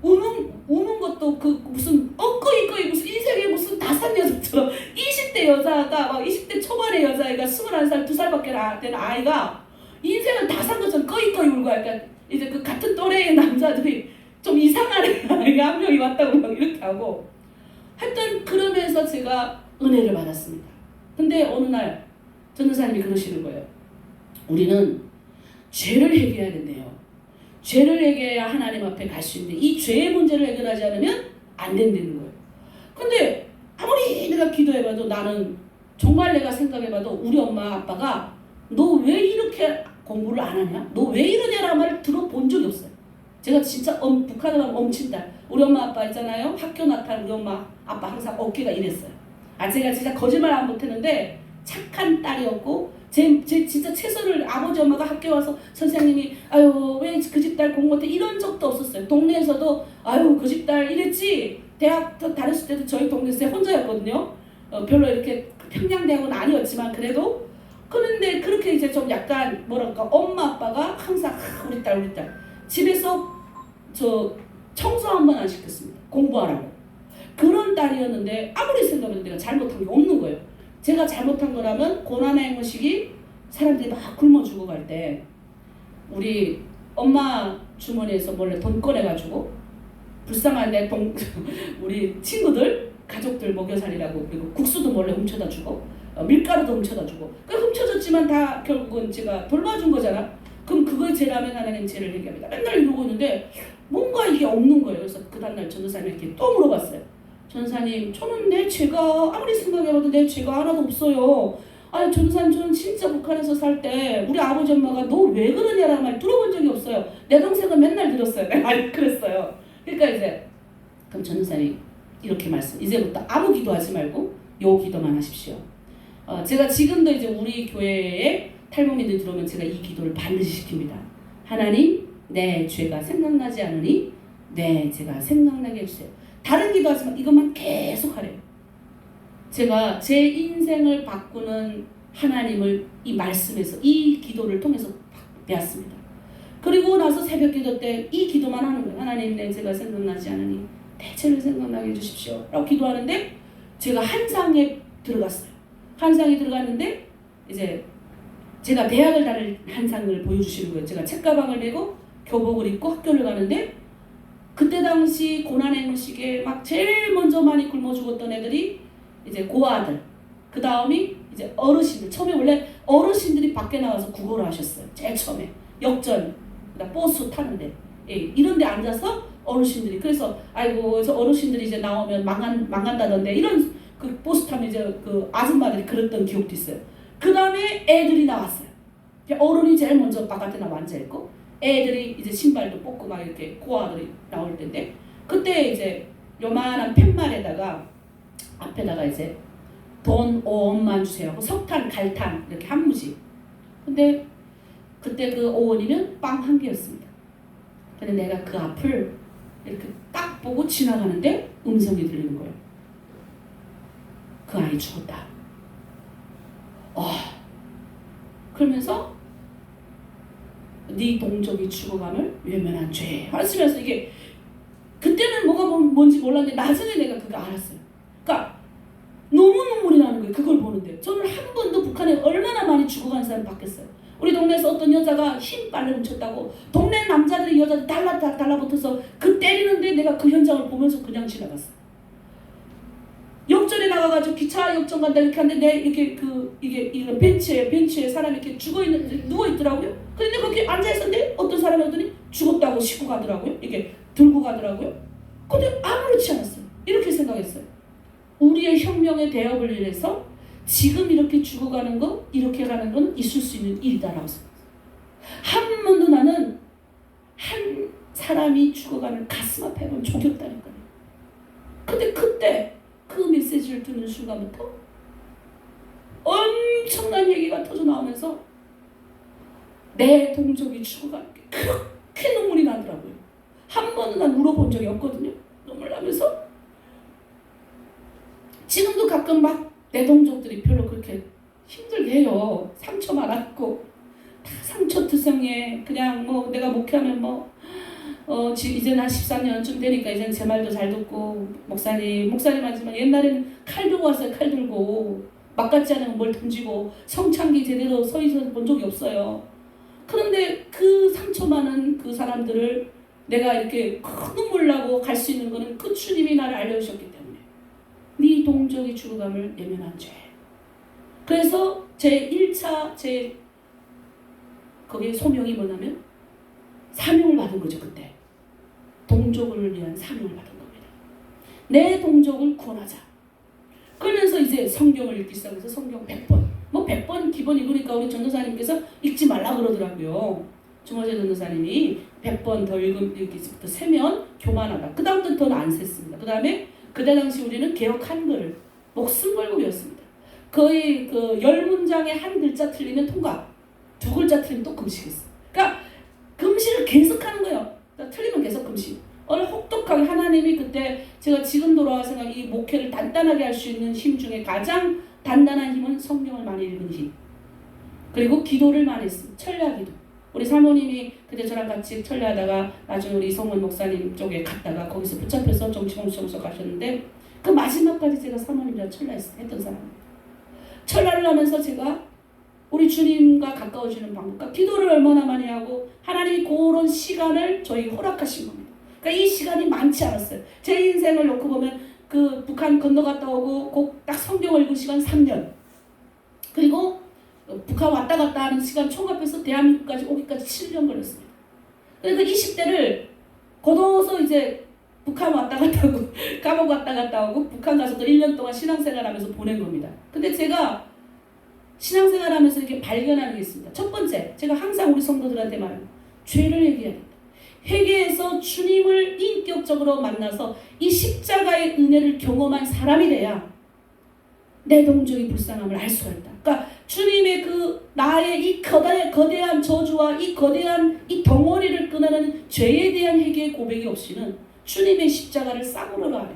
우는 것도 무슨 끄이 무슨 인생에 무슨 다 산 여자처럼 20대 여자가 막 20대 초반의 여자애가 21살 2살밖에 된 아이가 인생을 다 산 것처럼 끄이 울고 약간 이제 그 같은 또래의 남자들이 좀 이상한 애가 한 명이 왔다고 막 이렇게 하고 하여튼 그러면서 제가 은혜를 받았습니다. 근데 어느 날 전도사님이 그러시는 거예요. 우리는 죄를 해결해야 된대요. 죄를 해결해야 하나님 앞에 갈 수 있는데 이 죄의 문제를 해결하지 않으면 안 된다는 거예요. 근데 아무리 내가 기도해봐도 나는 정말 내가 생각해봐도 우리 엄마 아빠가 너 왜 이렇게 공부를 안 하냐? 너 왜 이러냐라는 말을 들어본 적이 없어요. 제가 진짜 북한에 가면 엄친딸. 우리 엄마 아빠 있잖아요. 학교 나탈 우리 엄마 아빠 항상 어깨가 이랬어요. 제가 진짜 거짓말 안 못했는데 착한 딸이었고 제 진짜 최선을 아버지 엄마가 학교에 와서 선생님이 아유 왜 그 집 딸 공부 못해 이런 적도 없었어요. 동네에서도 아유 그 집 딸 이랬지. 대학 다녔을 때도 저희 동네에서 혼자였거든요. 별로 이렇게 평양대학은 아니었지만 그래도 그런데 그렇게 이제 좀 약간 뭐랄까 엄마 아빠가 항상 우리 딸 집에서 저 청소 한 번 안 시켰습니다. 공부하라고. 그런 딸이었는데 아무리 생각해도 내가 잘못한 게 없는 거예요. 제가 잘못한 거라면 고난의 행문식이 사람들이 막 굶어 죽어갈 때 우리 엄마 주머니에서 몰래 돈 꺼내가지고 불쌍한데 우리 친구들 가족들 먹여 살리라고 그리고 국수도 몰래 훔쳐다 주고 밀가루도 훔쳐다 주고 훔쳐줬지만 다 결국은 제가 돌봐준 거잖아. 그럼 그거에 죄라면 하나님 죄를 얘기합니다. 맨날 이러고 있는데 뭔가 이게 없는 거예요. 그래서 그 다음날 전도사님이 이렇게 또 물어봤어요. 전사님, 저는 내 죄가 아무리 생각해봐도 내 죄가 하나도 없어요. 아니 전사님, 저는 진짜 북한에서 살 때 우리 아버지 엄마가 너 왜 그러냐라는 말 들어본 적이 없어요. 내 동생은 맨날 들었어요. 내가 그랬어요. 그러니까 이제 그럼 전사님 이렇게 말씀, 이제부터 아무 기도하지 말고 요 기도만 하십시오. 제가 지금도 이제 우리 교회에 탈북민들 들어오면 제가 이 기도를 반드시 시킵니다. 하나님, 내 죄가 생각나지 않으니 내 죄가 생각나게 해주세요. 다른 기도하지만 이것만 계속 하래요. 제가 제 인생을 바꾸는 하나님을 이 말씀에서 이 기도를 통해서 배웠습니다. 그리고 나서 새벽 기도 때 이 기도만 하는 거예요. 하나님, 내 죄가 생각나지 않으니 내 죄를 생각나게 해주십시오 라고 기도하는데 제가 한상에 들어갔어요. 한상에 들어갔는데 이제 제가 대학을 다닐 한상을 보여주시는 거예요. 제가 책가방을 메고 교복을 입고 학교를 가는데 그때 당시 고난의 시기에 막 제일 먼저 많이 굶어 죽었던 애들이 이제 고아들, 그 다음이 이제 어르신들. 처음에 원래 어르신들이 밖에 나와서 구걸을 하셨어요. 제일 처음에 역전, 그러니까 버스 타는데 이런데 앉아서 어르신들이, 그래서 아이고 그래서 어르신들이 이제 나오면 망한다던데 이런 그 버스 타면 이제 그 아줌마들이 그랬던 기억도 있어요. 그 다음에 애들이 나왔어요. 어른이 제일 먼저 바깥에 나와 앉아있고 애들이 이제 신발도 뽑고 막 이렇게 고아들이 나올 텐데 그때 이제 요만한 팻말에다가 앞에다가 이제 돈 5원만 주세요 하고 석탄, 갈탄 이렇게 한 무지. 근데 그때 그 5원이면 빵 한 개였습니다. 근데 내가 그 앞을 이렇게 딱 보고 지나가는데 음성이 들리는 거예요. 그 아이 죽었다. 그러면서 네 동족이 죽어감을 외면한 죄 하시면서 이게 그때는 뭐가 뭔지 몰랐는데 나중에 내가 그거 알았어요. 그러니까 너무 눈물이 나는 거예요. 그걸 보는데 저는 한 번도 북한에 얼마나 많이 죽어간 사람 봤겠어요. 우리 동네에서 어떤 여자가 흰 빨래 훔쳤다고 동네 남자들이 여자들 달라붙어서 그 때리는데 내가 그 현장을 보면서 그냥 지나갔어요. 역전에 나가가지고 기차 역전 간다 이렇게 하는데 내 이렇게 이게 벤치에 사람이 이렇게 누워 있더라고요. 그런데 거기 앉아 있었는데 어떤 사람이 오더니 죽었다고 싣고 가더라고요. 이렇게 들고 가더라고요. 근데 아무렇지 않았어요. 이렇게 생각했어요. 우리의 혁명의 대업을 위해서 지금 이렇게 죽어가는 거, 이렇게 가는 건 있을 수 있는 일이다라고 생각했어요. 한 번도 나는 한 사람이 죽어가는 가슴 아파 해본 적이 없다니까요. 근데 그때 그 메시지를 듣는 순간부터 엄청난 얘기가 터져 나오면서 내 동족이 죽어가는 게 그렇게 눈물이 나더라고요. 한 번도 난 울어본 적이 없거든요. 눈물 나면서 지금도 가끔 막 내 동족들이 별로 그렇게 힘들게 해요. 상처 많았고 다 상처투성이에 그냥 뭐 내가 목회하면 이제는 한 13년쯤 되니까 이제는 제 말도 잘 듣고 목사님 하지만 옛날에는 칼 들고 왔어요. 칼 들고 막 같지 않으면 뭘 던지고 성창기 제대로 서 있어서 본 적이 없어요. 그런데 그 상처 많은 그 사람들을 내가 이렇게 큰 눈물 나고 갈 수 있는 거는 그 주님이 나를 알려주셨기 때문에 네 동족이 죽어감을 예면한 죄. 그래서 제 1차 거기에 소명이 뭐냐면 사명을 받은 거죠. 그때 동족을 위한 사명을 받은 겁니다. 내 동족을 구원하자. 그러면서 이제 성경을 읽기 시작해서 성경 100번 100번 기본이. 그러니까 우리 전도사님께서 읽지 말라 그러더라고요. 주모재 전도사님이 100번 더 읽기부터 세면 교만하다. 그 다음부터 더 안 셌습니다. 그 다음에 그때 당시 우리는 개혁 한글을 목숨 걸고 배웠습니다. 거의 그 10문장에 한 글자 틀리면 통과, 2글자 틀리면 또 금식했어요. 그러니까 금식을 계속 하는 거예요. 그러니까 틀리면 계속 금식. 오늘 혹독하게 하나님이 그때 제가 지금 돌아와서 이 목회를 단단하게 할 수 있는 힘 중에 가장 단단한 힘은 성경을 많이 읽은 힘. 그리고 기도를 많이 했습니다. 철야기도. 우리 사모님이 그때 저랑 같이 철야하다가 나중에 우리 이성원 목사님 쪽에 갔다가 거기서 붙잡혀서 정치공수처에서 가셨는데 그 마지막까지 제가 사모님이랑 철야했던 사람입니다. 철야를 하면서 제가 우리 주님과 가까워지는 방법과 기도를 얼마나 많이 하고 하나님이 그런 시간을 저희 허락하신 겁니다. 그러니까 이 시간이 많지 않았어요. 제 인생을 놓고 보면 그 북한 건너갔다 오고 딱 성경을 읽은 시간 3년. 그리고 북한 왔다 갔다 하는 시간 총합해서 대한민국까지 오기까지 7년 걸렸습니다. 그래서 20대를 거둬서 이제 북한 왔다 갔다 하고 감옥 왔다 갔다 하고 북한 가서 또 1년 동안 신앙생활하면서 보낸 겁니다. 근데 제가 신앙생활하면서 이렇게 발견하는 게 있습니다. 첫 번째, 제가 항상 우리 성도들한테 말해요. 죄를 회개해야겠다. 회개해서 주님을 인격적으로 만나서 이 십자가의 은혜를 경험한 사람이 돼야 내 동족의 불쌍함을 알 수가 있다. 그러니까 주님의 그 나의 이 거대한 저주와 이 거대한 이 덩어리를 끊어내는 죄에 대한 회개의 고백이 없이는 주님의 십자가를 싸구려로 알아요.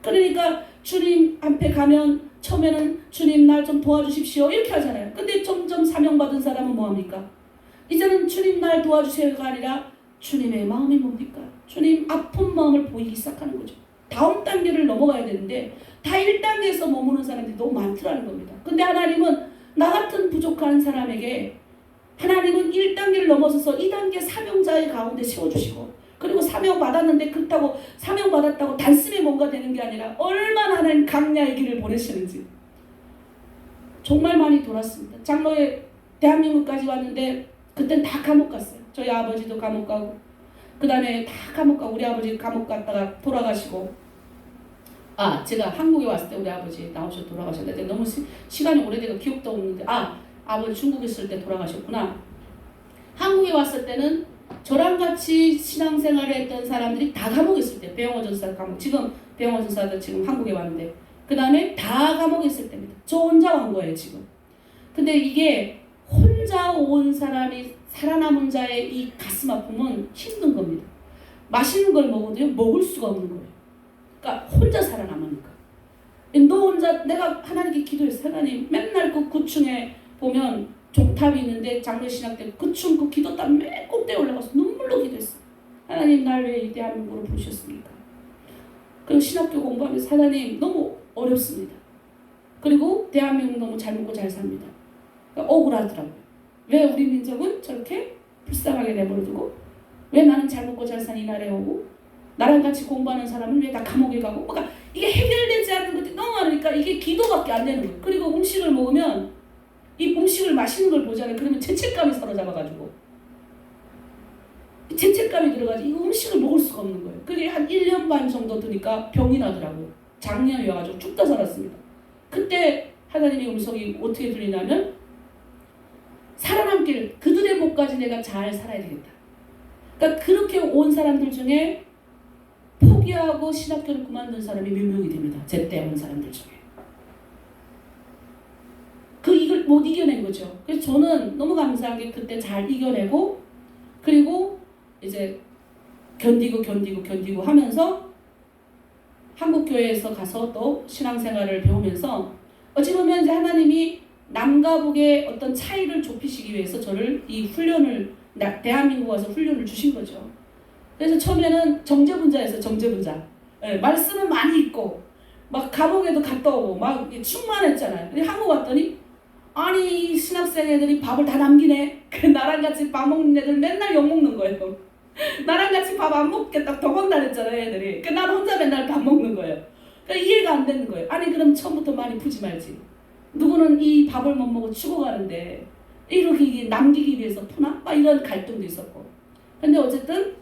그러니까 주님 앞에 가면 처음에는 주님 날 좀 도와주십시오 이렇게 하잖아요. 근데 점점 사명받은 사람은 뭐합니까? 이제는 주님 날 도와주세요가 아니라 주님의 마음이 뭡니까? 주님 아픈 마음을 보이기 시작하는 거죠. 다음 단계를 넘어가야 되는데 다 1단계에서 머무는 사람들이 너무 많더라는 겁니다. 근데 하나님은 나 같은 부족한 사람에게 하나님은 1단계를 넘어서서 2단계 사명자의 가운데 세워주시고 그리고 사명 받았는데 그렇다고 사명 받았다고 단숨에 뭔가 되는 게 아니라 얼마나 하나님 강야의 길을 보내시는지 정말 많이 돌았습니다. 장로에 대한민국까지 왔는데 그땐 다 감옥 갔어요. 저희 아버지도 감옥 가고 그 다음에 다 감옥 가고 우리 아버지 감옥 갔다가 돌아가시고 제가 한국에 왔을 때 우리 아버지 나오셔서 돌아가셨는데 너무 시간이 오래돼서 기억도 없는데 아버지 중국에 있을 때 돌아가셨구나. 한국에 왔을 때는 저랑 같이 신앙생활을 했던 사람들이 다 감옥에 있을 때 배영호 전사 감옥 지금 배영호 전사도 지금 한국에 왔는데 그 다음에 다 감옥에 있을 때입니다. 저 혼자 온 거예요 지금. 근데 이게 혼자 온 사람이 살아남은 자의 이 가슴 아픔은 힘든 겁니다. 맛있는 걸 먹어도 먹을 수가 없는 거예요. 그러니까 혼자 살아남으니까. 너 혼자 내가 하나님께 기도했어요. 하나님 맨날 그 9층에 보면 종탑이 있는데 장로 신학 때 9층 그 기도탑 맨 꼭대기 올라가서 눈물로 기도했어요. 하나님 날 왜 이 대한민국으로 부르셨습니까? 그리고 신학교 공부하면서 하나님 너무 어렵습니다. 그리고 대한민국 너무 잘 먹고 잘 삽니다. 그러니까 억울하더라고요. 왜 우리 민족은 저렇게 불쌍하게 내버려두고 왜 나는 잘 먹고 잘 사는 이 나라에 오고 나랑 같이 공부하는 사람은 왜 다 감옥에 가고 그러니까 이게 해결되지 않는 것들이 너무 많으니까 이게 기도밖에 안 되는 거예요. 그리고 음식을 먹으면 이 음식을 맛있는 걸 보잖아요. 그러면 죄책감이 사로잡아가지고 죄책감이 들어가지고 이 음식을 먹을 수가 없는 거예요. 그게 한 1년 반 정도 드니까 병이 나더라고요. 작년에 와가지고 죽다 살았습니다. 그때 하나님의 음성이 어떻게 들리냐면 살아남길 그들의 목까지 내가 잘 살아야 되겠다. 그러니까 그렇게 온 사람들 중에 포기하고 신학교를 그만둔 사람이 몇 명이 됩니다. 제때 온 사람들 중에. 이걸 못 이겨낸 거죠. 그래서 저는 너무 감사한 게 그때 잘 이겨내고 그리고 이제 견디고 하면서 한국교회에서 가서 또 신앙생활을 배우면서 어찌 보면 이제 하나님이 남과 북의 어떤 차이를 좁히시기 위해서 저를 이 훈련을 대한민국 와서 훈련을 주신 거죠. 그래서 처음에는 정제분자에서 정제분자. 말씀은 많이 있고 막 감옥에도 갔다 오고 막 충만했잖아요. 근데 한국 왔더니 아니 이 신학생 애들이 밥을 다 남기네. 나랑 같이 밥 먹는 애들 맨날 욕 먹는 거예요. 나랑 같이 밥 안 먹겠다 도망다녔잖아요 애들이. 난 혼자 맨날 밥 먹는 거예요. 그러니까 이해가 안 되는 거예요. 아니 그럼 처음부터 많이 푸지 말지. 누구는 이 밥을 못 먹고 죽어가는데 이렇게 남기기 위해서 푸나? 막 이런 갈등도 있었고. 근데 어쨌든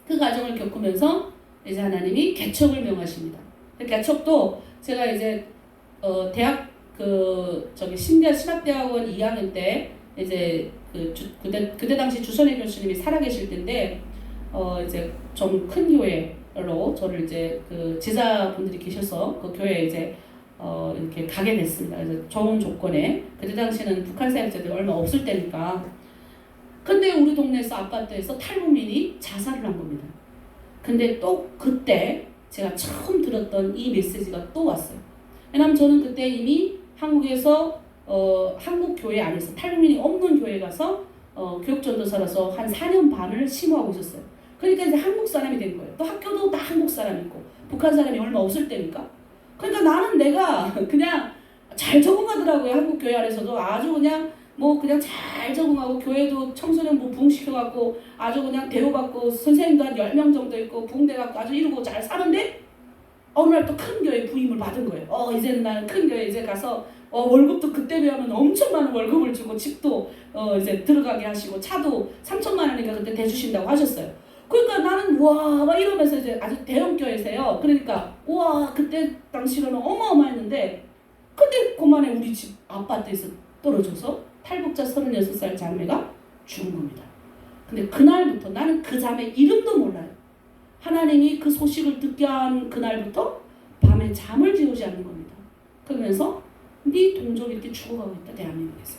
그 과정을 겪으면서 이제 하나님이 개척을 명하십니다. 개척도 제가 이제 대학 신학대학원 2학년 때 이제 그때 당시 주선회 교수님이 살아계실 때인데 이제 좀 큰 교회로 저를 이제 그 제자분들이 계셔서 그 교회에 이제 이렇게 가게 됐습니다. 그래서 좋은 조건에 그때 당시에는 북한 사역자들이 얼마 없을 때니까. 근데 우리 동네에서 아파트에서 탈북민이 자살을 한 겁니다. 근데 또 그때 제가 처음 들었던 이 메시지가 또 왔어요. 왜냐면 저는 그때 이미 한국에서 한국 교회 안에서 탈북민이 없는 교회 가서 교육전도사로서 한 4년 반을 심호하고 있었어요. 그러니까 이제 한국 사람이 된 거예요. 또 학교도 다 한국 사람 있고 북한 사람이 얼마 없을 때니까. 그러니까 나는 내가 그냥 잘 적응하더라고요. 한국 교회 안에서도 아주 그냥 그냥 잘 적응하고 교회도 청소년부 부흥시켜갖고 아주 그냥 대우받고 선생님도 한 10명 정도 있고 부흥돼갖고 아주 이러고 잘 사는데 어느 날 또 큰 교회 부임을 받은 거예요. 이제는 나는 큰 교회 이제 가서 월급도 그때 비하면 엄청 많은 월급을 주고 집도 이제 들어가게 하시고 차도 3천만 원이니까 그때 대주신다고 하셨어요. 그러니까 나는 와 막 이러면서 이제 아주 대형 교회세요. 그러니까 와 그때 당시로는 어마어마했는데 근데 그만에 우리 집 아파트에서 떨어져서 탈북자 36살 자매가 죽은 겁니다. 근데 그날부터 나는 그 자매 이름도 몰라요. 하나님이 그 소식을 듣게 한 그날부터 밤에 잠을 지우지 않는 겁니다. 그러면서 네 동족이 이렇게 죽어가고 있다 대한민국에서.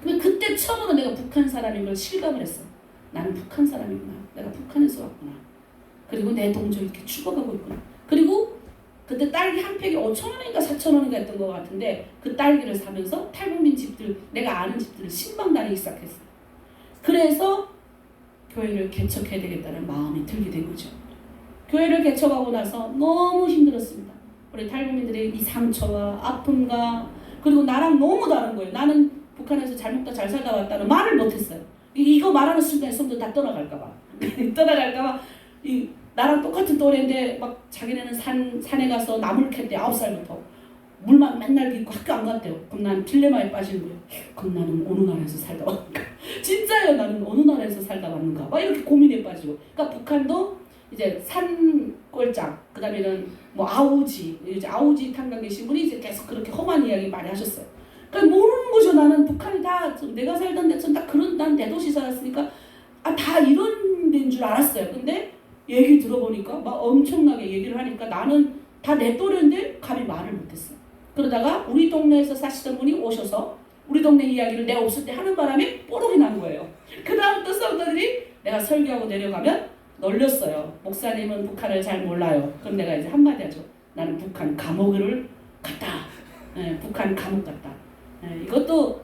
근데 그때 처음으로 내가 북한 사람인 걸 실감을 했어요. 나는 북한 사람이구나. 내가 북한에서 왔구나. 그리고 내 동족이 이렇게 죽어가고 있구나. 그리고 그때 딸기 한 팩이 5,000원인가 4,000원인가 했던 것 같은데 그 딸기를 사면서 탈북민 집들, 내가 아는 집들을 신방 다니기 시작했어요. 그래서 교회를 개척해야 되겠다는 마음이 들게 된 거죠. 교회를 개척하고 나서 너무 힘들었습니다. 우리 탈북민들의 이 상처와 아픔과 그리고 나랑 너무 다른 거예요. 나는 북한에서 잘 먹다 잘 살다 왔다는 말을 못했어요. 이거 말하는 순간에 성도 다 떠나갈까봐 떠나갈까봐 나랑 똑같은 또래인데 막 자기네는 산에 가서 나무를 캤대 9살부터 물만 맨날 빚고 학교 안 갔대요. 그럼 난 딜레마에 빠지는 거예요. 그럼 나는 어느 나라에서 살다 왔는가? 진짜요? 나는 어느 나라에서 살다 왔는가? 막 이렇게 고민에 빠지고. 그러니까 북한도 이제 산골장, 그 다음에는 뭐 아우지, 이제 아우지 탐방 계신 분이 이제 계속 그렇게 험한 이야기 많이 하셨어요. 그러니까 모르는 거죠. 나는 북한이 다 내가 살던 데처럼 다 그런 난 대도시 살았으니까 다 이런 데인 줄 알았어요. 근데 얘기 들어보니까 막 엄청나게 얘기를 하니까 나는 다 내 또래인데 감히 말을 못했어요. 그러다가 우리 동네에서 사시던 분이 오셔서 우리 동네 이야기를 내가 없을 때 하는 바람에 뽀록이 난 거예요. 그 다음부터 성도들이 내가 설교하고 내려가면 널렸어요. 목사님은 북한을 잘 몰라요. 그럼 내가 이제 한마디 하죠. 나는 북한 감옥을 갔다. 북한 감옥 갔다. 이것도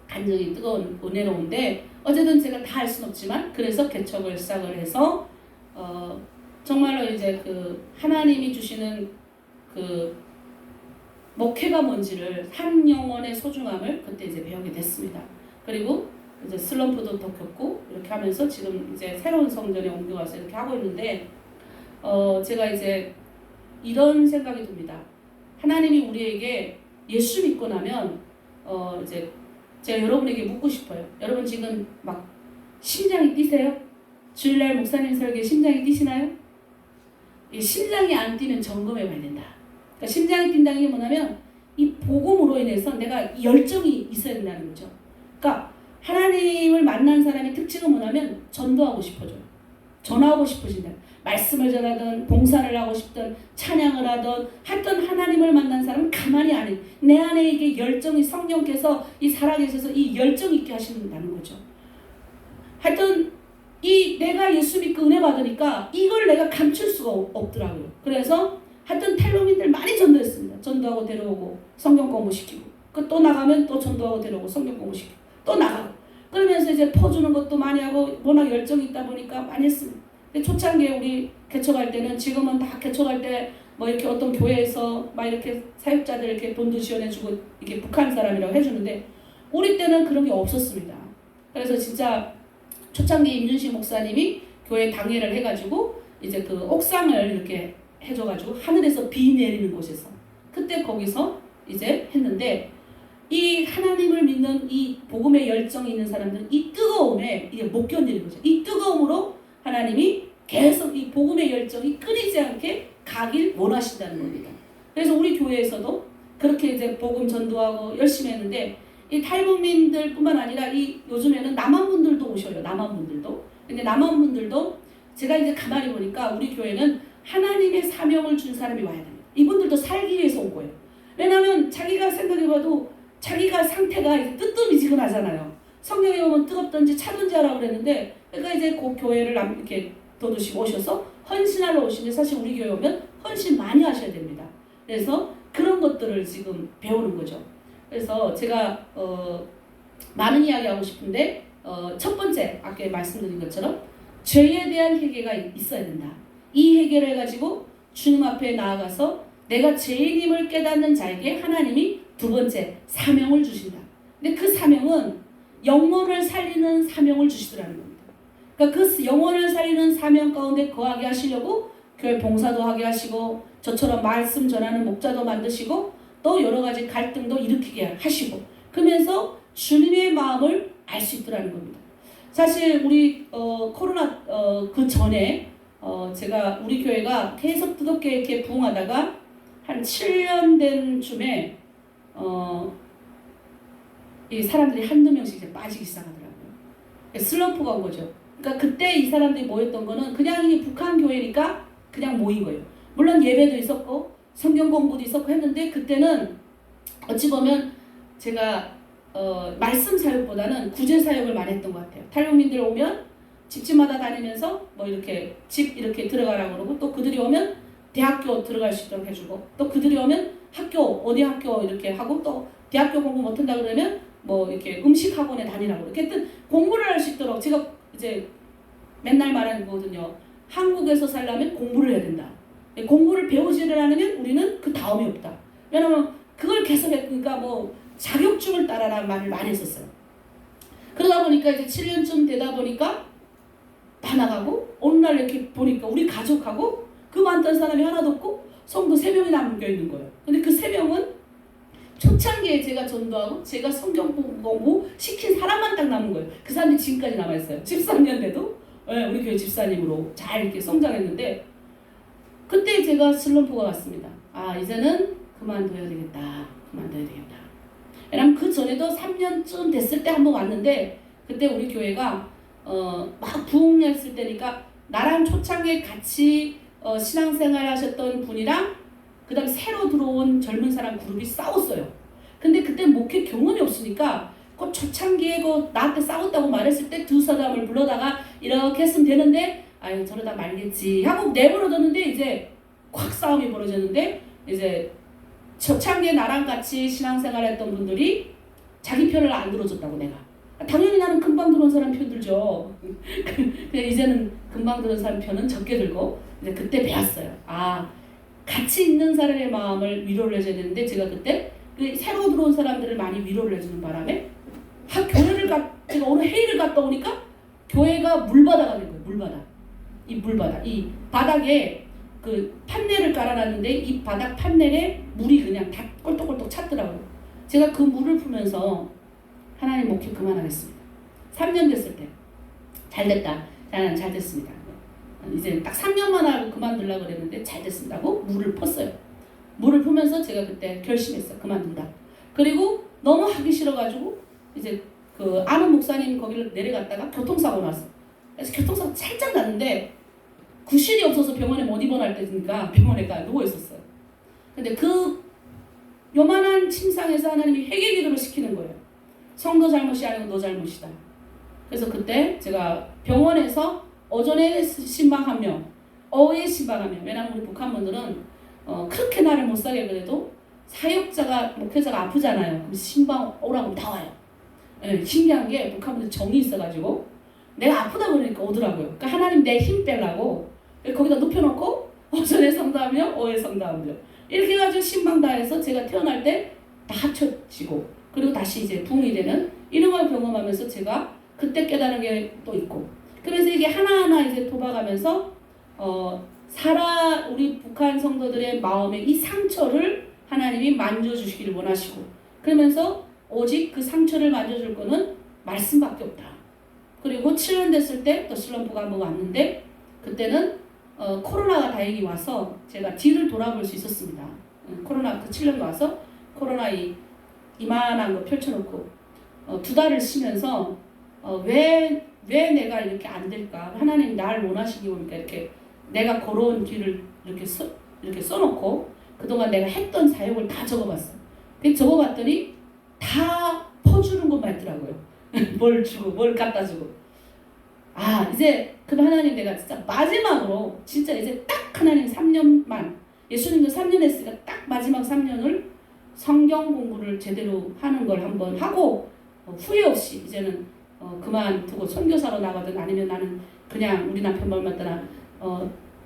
감정이 뜨거운 은혜로운데 어쨌든 제가 다 할 수는 없지만 그래서 개척을 시작을 해서 정말로 이제 그 하나님이 주시는 그 목회가 뭔지를 한 영혼의 소중함을 그때 이제 배우게 됐습니다. 그리고 이제 슬럼프도 더 겪고 이렇게 하면서 지금 이제 새로운 성전에 옮겨와서 이렇게 하고 있는데 제가 이제 이런 생각이 듭니다. 하나님이 우리에게 예수 믿고 나면 이제 제가 여러분에게 묻고 싶어요. 여러분 지금 막 심장이 뛰세요? 주일날 목사님 설교에 심장이 뛰시나요? 심장이 안 뛰면 점검해 봐야 된다. 그러니까 심장이 뛴다는 게 뭐냐면 이 복음으로 인해서 내가 열정이 있어야 된다는 거죠. 그러니까 하나님을 만난 사람의 특징은 뭐냐면 전도하고 싶어져요. 전하고 싶으신다. 말씀을 전하든 봉사를 하고 싶든 찬양을 하든 하여튼 하나님을 만난 사람은 가만히 안 해. 내 안에 이게 열정이 성령께서 이 살아계셔서 이 열정 있게 하신다는 거죠. 하여튼 이 내가 예수 믿고 은혜 받으니까 이걸 내가 감출 수가 없더라고요. 그래서 하여튼 탈북민들 많이 전도했습니다. 전도하고 데려오고 성경 공부시키고 또 나가면 또 전도하고 데려오고 성경 공부시키고 또 나가고 그러면서 이제 퍼주는 것도 많이 하고 워낙 열정이 있다 보니까 많이 했습니다. 근데 초창기에 우리 개척할 때는 지금은 다 개척할 때 뭐 이렇게 어떤 교회에서 막 이렇게 사역자들 이렇게 돈도 지원해주고 이렇게 북한 사람이라고 해주는데 우리 때는 그런 게 없었습니다. 그래서 진짜 초창기 임준식 목사님이 교회 당회를 해가지고 이제 그 옥상을 이렇게 해줘가지고 하늘에서 비 내리는 곳에서 그때 거기서 이제 했는데 이 하나님을 믿는 이 복음의 열정이 있는 사람들은 이 뜨거움에 이게 못 견디는 거죠. 이 뜨거움으로 하나님이 계속 이 복음의 열정이 끊이지 않게 가길 원하신다는 겁니다. 그래서 우리 교회에서도 그렇게 이제 복음 전도하고 열심히 했는데 이 탈북민들뿐만 아니라 이 요즘에는 남한분들도 오셔요. 남한분들도. 근데 남한분들도 제가 이제 가만히 보니까 우리 교회는 하나님의 사명을 준 사람이 와야 됩니다. 이분들도 살기 위해서 온 거예요. 왜냐하면 자기가 생각해봐도 자기가 상태가 이제 뜨뜻미지근하잖아요. 성령이 오면 뜨겁든지 차든지 하라고 그랬는데 그러니까 이제 그 교회를 이렇게 도두씩 오셔서 헌신하러 오시는데 사실 우리 교회 오면 헌신 많이 하셔야 됩니다. 그래서 그런 것들을 지금 배우는 거죠. 그래서 제가 많은 이야기 하고 싶은데 첫 번째 아까 말씀드린 것처럼 죄에 대한 회개가 있어야 된다. 이 회개를 해가지고 주님 앞에 나아가서 내가 죄인임을 깨닫는 자에게 하나님이 두 번째 사명을 주신다. 근데 그 사명은 영혼을 살리는 사명을 주시더라는 겁니다. 그러니까 그 영혼을 살리는 사명 가운데 거하게 하시려고 교회 봉사도 하게 하시고 저처럼 말씀 전하는 목자도 만드시고 또 여러 가지 갈등도 일으키게 하시고 그러면서 주님의 마음을 알 수 있더라는 겁니다. 사실 우리 코로나 그 전에 제가 우리 교회가 계속 뜨겁게 이렇게 부흥하다가 한 7년 된 쯤에 이 사람들이 한두 명씩 이제 빠지기 시작하더라고요. 슬럼프가 온 거죠. 그러니까 그때 이 사람들이 모였던 거는 그냥 이 북한 교회니까 그냥 모인 거예요. 물론 예배도 있었고 성경 공부도 있었고 했는데 그때는 어찌 보면 제가 말씀 사역보다는 구제 사역을 많이 했던 것 같아요. 탈북민들 오면 집집마다 다니면서 뭐 이렇게 집 이렇게 들어가라고 그러고 또 그들이 오면 대학교 들어갈 수 있도록 해주고 또 그들이 오면 학교 어디 학교 이렇게 하고 또 대학교 공부 못한다 그러면 뭐 이렇게 음식 학원에 다니라고 이렇게 하여튼 공부를 할 수 있도록 제가 이제 맨날 말하는 거거든요. 한국에서 살려면 공부를 해야 된다. 공부를 배우지를 않으면 우리는 그 다음이 없다. 왜냐면 그걸 계속 했으니까 뭐 자격증을 따라라는 말을 많이 했었어요. 그러다 보니까 이제 7년쯤 되다 보니까 다 나가고 어느 날 이렇게 보니까 우리 가족하고 그 많던 사람이 하나도 없고 성도 3명이 남겨 있는 거예요. 근데 그 3명은 초창기에 제가 전도하고 제가 성경 공부 시킨 사람만 딱 남은 거예요. 그 사람이 지금까지 남아있어요. 13년 돼도 우리 교회 집사님으로 잘 이렇게 성장했는데 그때 제가 슬럼프가 왔습니다. 아 이제는 그만둬야 되겠다. 왜냐면 그 전에도 3년쯤 됐을 때 한번 왔는데 그때 우리 교회가 막 부흥했을 때니까 나랑 초창기에 같이 신앙생활 하셨던 분이랑 그 다음에 새로 들어온 젊은 사람 그룹이 싸웠어요. 근데 그때 목회 경험이 없으니까 그 초창기에 나한테 싸웠다고 말했을 때 두 사람을 불러다가 이렇게 했으면 되는데 아유 저러다 말겠지 하고 내버려뒀는데 이제 확 싸움이 벌어졌는데 이제 초창기에 나랑 같이 신앙생활 했던 분들이 자기 편을 안 들어줬다고 내가. 당연히 나는 금방 들어온 사람 편 들죠. 근데 이제는 금방 들어온 사람 편은 적게 들고 이제 그때 배웠어요. 아 같이 있는 사람의 마음을 위로를 해줘야 되는데 제가 그때 그 새로 들어온 사람들을 많이 위로를 해주는 바람에 제가 오늘 회의를 갔다 오니까 교회가 물바다가 된 거예요. 물바다. 이 바닥에 그 판넬을 깔아놨는데 이 바닥 판넬에 물이 그냥 다 꼴떡꼴떡 찼더라고요. 제가 그 물을 풀면서 하나님 목회 그만하겠습니다. 3년 됐을 때 잘 됐다. 나는 잘 됐습니다. 이제 딱 3년만 하고 그만두려고 그랬는데 잘 됐습니다 하고 물을 펐어요. 물을 푸면서 제가 그때 결심했어요. 그만둔다. 그리고 너무 하기 싫어가지고 이제 그 아는 목사님 거기를 내려갔다가 교통사고 났어. 그래서 교통사고 살짝 났는데 구실이 없어서 병원에 못 입원할 때니까 병원에 가 누워 있었어요. 근데 그 요만한 침상에서 하나님이 회개기도를 시키는 거예요. 성도 잘못이 아니고 너 잘못이다. 그래서 그때 제가 병원에서 오전에 신방 1명, 오후에 신방 1명. 왜냐면 우리 북한분들은 그렇게 나를 못 살게 그래도 사역자가 목회자가 아프잖아요. 그럼 신방 오라고 다 와요. 신기한 게 북한분들 정이 있어가지고 내가 아프다 그러니까 오더라고요. 그러니까 하나님 내 힘 빼려고 거기다 눕혀놓고 오전에 성도하며 오후에 성도하며 이렇게 해가지고 신방 다 해서 제가 태어날 때 다 합쳐지고 그리고 다시 이제 붕이 되는 이런 걸 경험하면서 제가 그때 깨달은 게 또 있고 그래서 이게 하나하나 이제 도박하면서 우리 북한 성도들의 마음의 이 상처를 하나님이 만져주시기를 원하시고 그러면서 오직 그 상처를 만져줄 거는 말씀밖에 없다. 그리고 7년 됐을 때 또 슬럼프가 한번 왔는데 그때는 코로나가 다행히 와서 제가 뒤를 돌아볼 수 있었습니다. 코로나 그 7년 와서 코로나 이만한 거 펼쳐놓고 2달을 쉬면서 왜 내가 이렇게 안 될까? 하나님 나를 원하시기 원하니까 이렇게 내가 걸어온 길을 이렇게 써놓고 그동안 내가 했던 사역을 다 적어봤어. 적어봤더니 다 퍼주는 것만 있더라고요. 뭘 주고 뭘 갖다 주고. 아 이제 그럼 하나님 내가 진짜 마지막으로 진짜 이제 딱 하나님 3년만 예수님도 3년 했으니까 딱 마지막 3년을 성경 공부를 제대로 하는 걸 한번 하고 후회 없이 이제는 그만두고 선교사로 나가든 아니면 나는 그냥 우리 남편 말 맞다나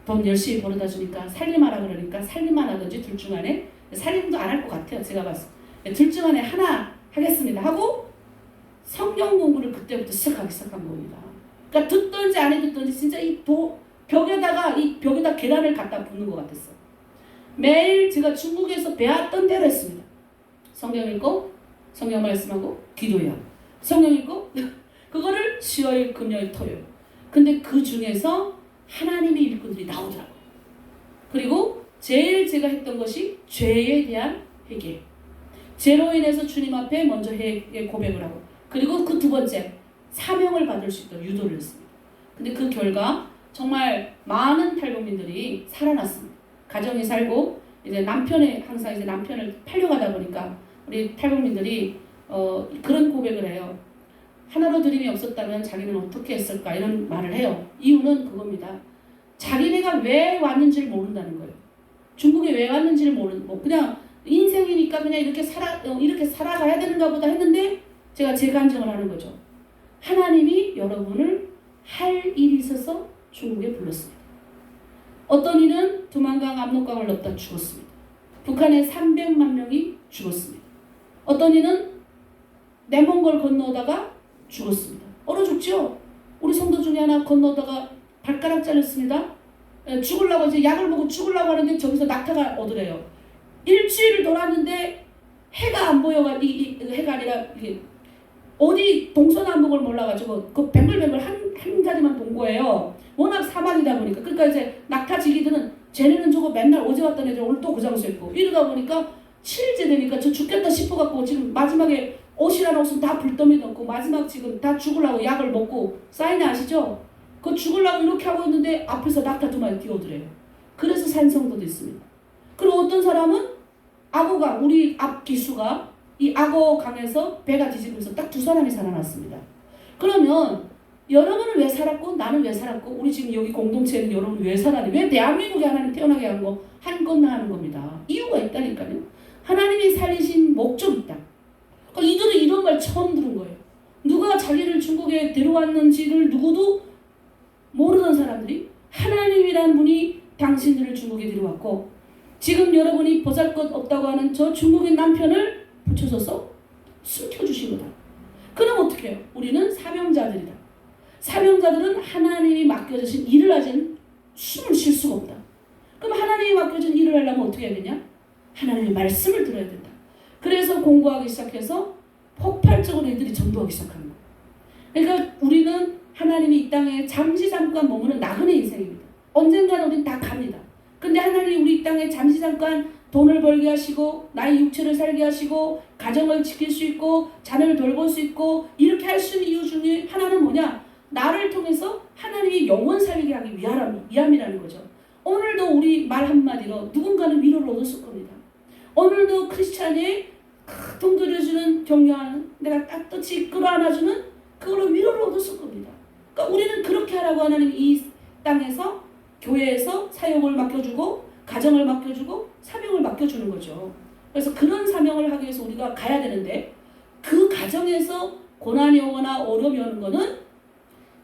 돈 열심히 벌어다 주니까 살림하라 그러니까 살림만 하든지 둘 중 안에 살림도 안 할 것 같아요. 제가 봤을 때 둘 중 안에 하나 하겠습니다 하고 성경 공부를 그때부터 시작하기 시작한 겁니다. 그러니까 듣든지 안 듣든지 진짜 이 벽에다 계란을 갖다 붓는 것 같았어요. 매일 제가 중국에서 배웠던 대로 했습니다. 성경 읽고 성경 말씀하고 기도해요. 성경 읽고 그거를 수요일, 금요일, 토요일. 근데 그 중에서 하나님의 일꾼들이 나오더라고요. 그리고 제일 제가 했던 것이 죄에 대한 회개. 죄로 인해서 주님 앞에 먼저 고백을 하고, 그리고 그 두 번째 사명을 받을 수 있도록 유도를 했습니다. 근데 그 결과 정말 많은 탈북민들이 살아났습니다. 가정이 살고 이제 항상 이제 남편을 팔려가다 보니까 우리 탈북민들이 그런 고백을 해요. 하나도 드림이 없었다면 자기는 어떻게 했을까 이런 말을 해요. 이유는 그겁니다. 자기네가 왜 왔는지를 모른다는 거예요. 중국에 왜 왔는지를 모르고 그냥 인생이니까 그냥 이렇게 살아가야 되는가 보다 했는데 제가 재간증을 하는 거죠. 하나님이 여러분을 할 일이 있어서 중국에 불렀습니다. 어떤 이는 두만강 압록강을 넣다 죽었습니다. 북한의 300만 명이 죽었습니다. 어떤 이는 내몽골 건너다가 죽었습니다. 얼어 죽죠? 우리 성도 중에 하나 건너다가 발가락 잘렸습니다. 죽으려고 이제 약을 먹고 죽으려고 하는데 저기서 낙타가 오더래요. 일주일을 돌았는데 해가 안 보여가 해가 아니라 이게 어디 동서남북을 몰라가지고 그 뱅글뱅글 한 가지만 본 거예요. 워낙 사막이다 보니까. 그러니까 이제 낙타지기들은 쟤네는 저거 맨날 어제 왔던 애들 오늘 또 그 장소에 있고 이러다 보니까 7일째 되니까 저 죽겠다 싶어갖고 지금 마지막에 옷이란 옷은 다 불더미 넣고 마지막 지금 다 죽으려고 약을 먹고 사인이 아시죠? 그 죽으려고 이렇게 하고 있는데 앞에서 낙타 두 마리 뛰어오더래요. 그래서 산성도도 있습니다. 그리고 어떤 사람은 악어강, 우리 앞 기수가 이 악어강에서 배가 뒤집어서 딱 두 사람이 살아났습니다. 그러면 여러분은 왜 살았고 나는 왜 살았고 우리 지금 여기 공동체는 여러분 왜 살았니? 왜 대한민국에 하나님 태어나게 한 건나 하는 겁니다. 이유가 있다니까요. 하나님이 살리신 목적이 있다. 그러니까 이들은 이런 말 처음 들은 거예요. 누가 자기를 중국에 데려왔는지를 누구도 모르던 사람들이 하나님이란 분이 당신들을 중국에 데려왔고 지금 여러분이 보잘것 없다고 하는 저 중국인 남편을 붙여줘서 숨겨주신 거다. 그럼 어떻게 해요? 우리는 사명자들이다. 사명자들은 하나님이 맡겨주신 일을 하진 숨을 쉴 수가 없다. 그럼 하나님이 맡겨준 일을 하려면 어떻게 해야 되냐? 하나님의 말씀을 들어야 된다. 그래서 공부하기 시작해서 폭발적으로 이들이 전도하기 시작하는 거예요. 그러니까 우리는 하나님이 이 땅에 잠시 잠깐 머무는 나그네 인생입니다. 언젠가는 우리는 다 갑니다. 근데 하나님이 우리 이 땅에 잠시 잠깐 돈을 벌게 하시고 나의 육체를 살게 하시고 가정을 지킬 수 있고 자녀를 돌볼 수 있고 이렇게 할 수 있는 이유 중에 하나는 뭐냐? 나를 통해서 하나님이 영원 살게 하기 위함이라는 거죠. 오늘도 우리 말 한마디로 누군가는 위로를 얻었을 겁니다. 오늘도 크리스찬이 등 들여주는 격려하는 내가 따뜻이 끌어안아주는 그걸로 위로를 얻었을 겁니다. 그러니까 우리는 그렇게 하라고 하나님 이 땅에서 교회에서 사역을 맡겨주고 가정을 맡겨주고 사명을 맡겨주는 거죠. 그래서 그런 사명을 하기 위해서 우리가 가야 되는데 그 가정에서 고난이 오거나 어려움이 오는 거는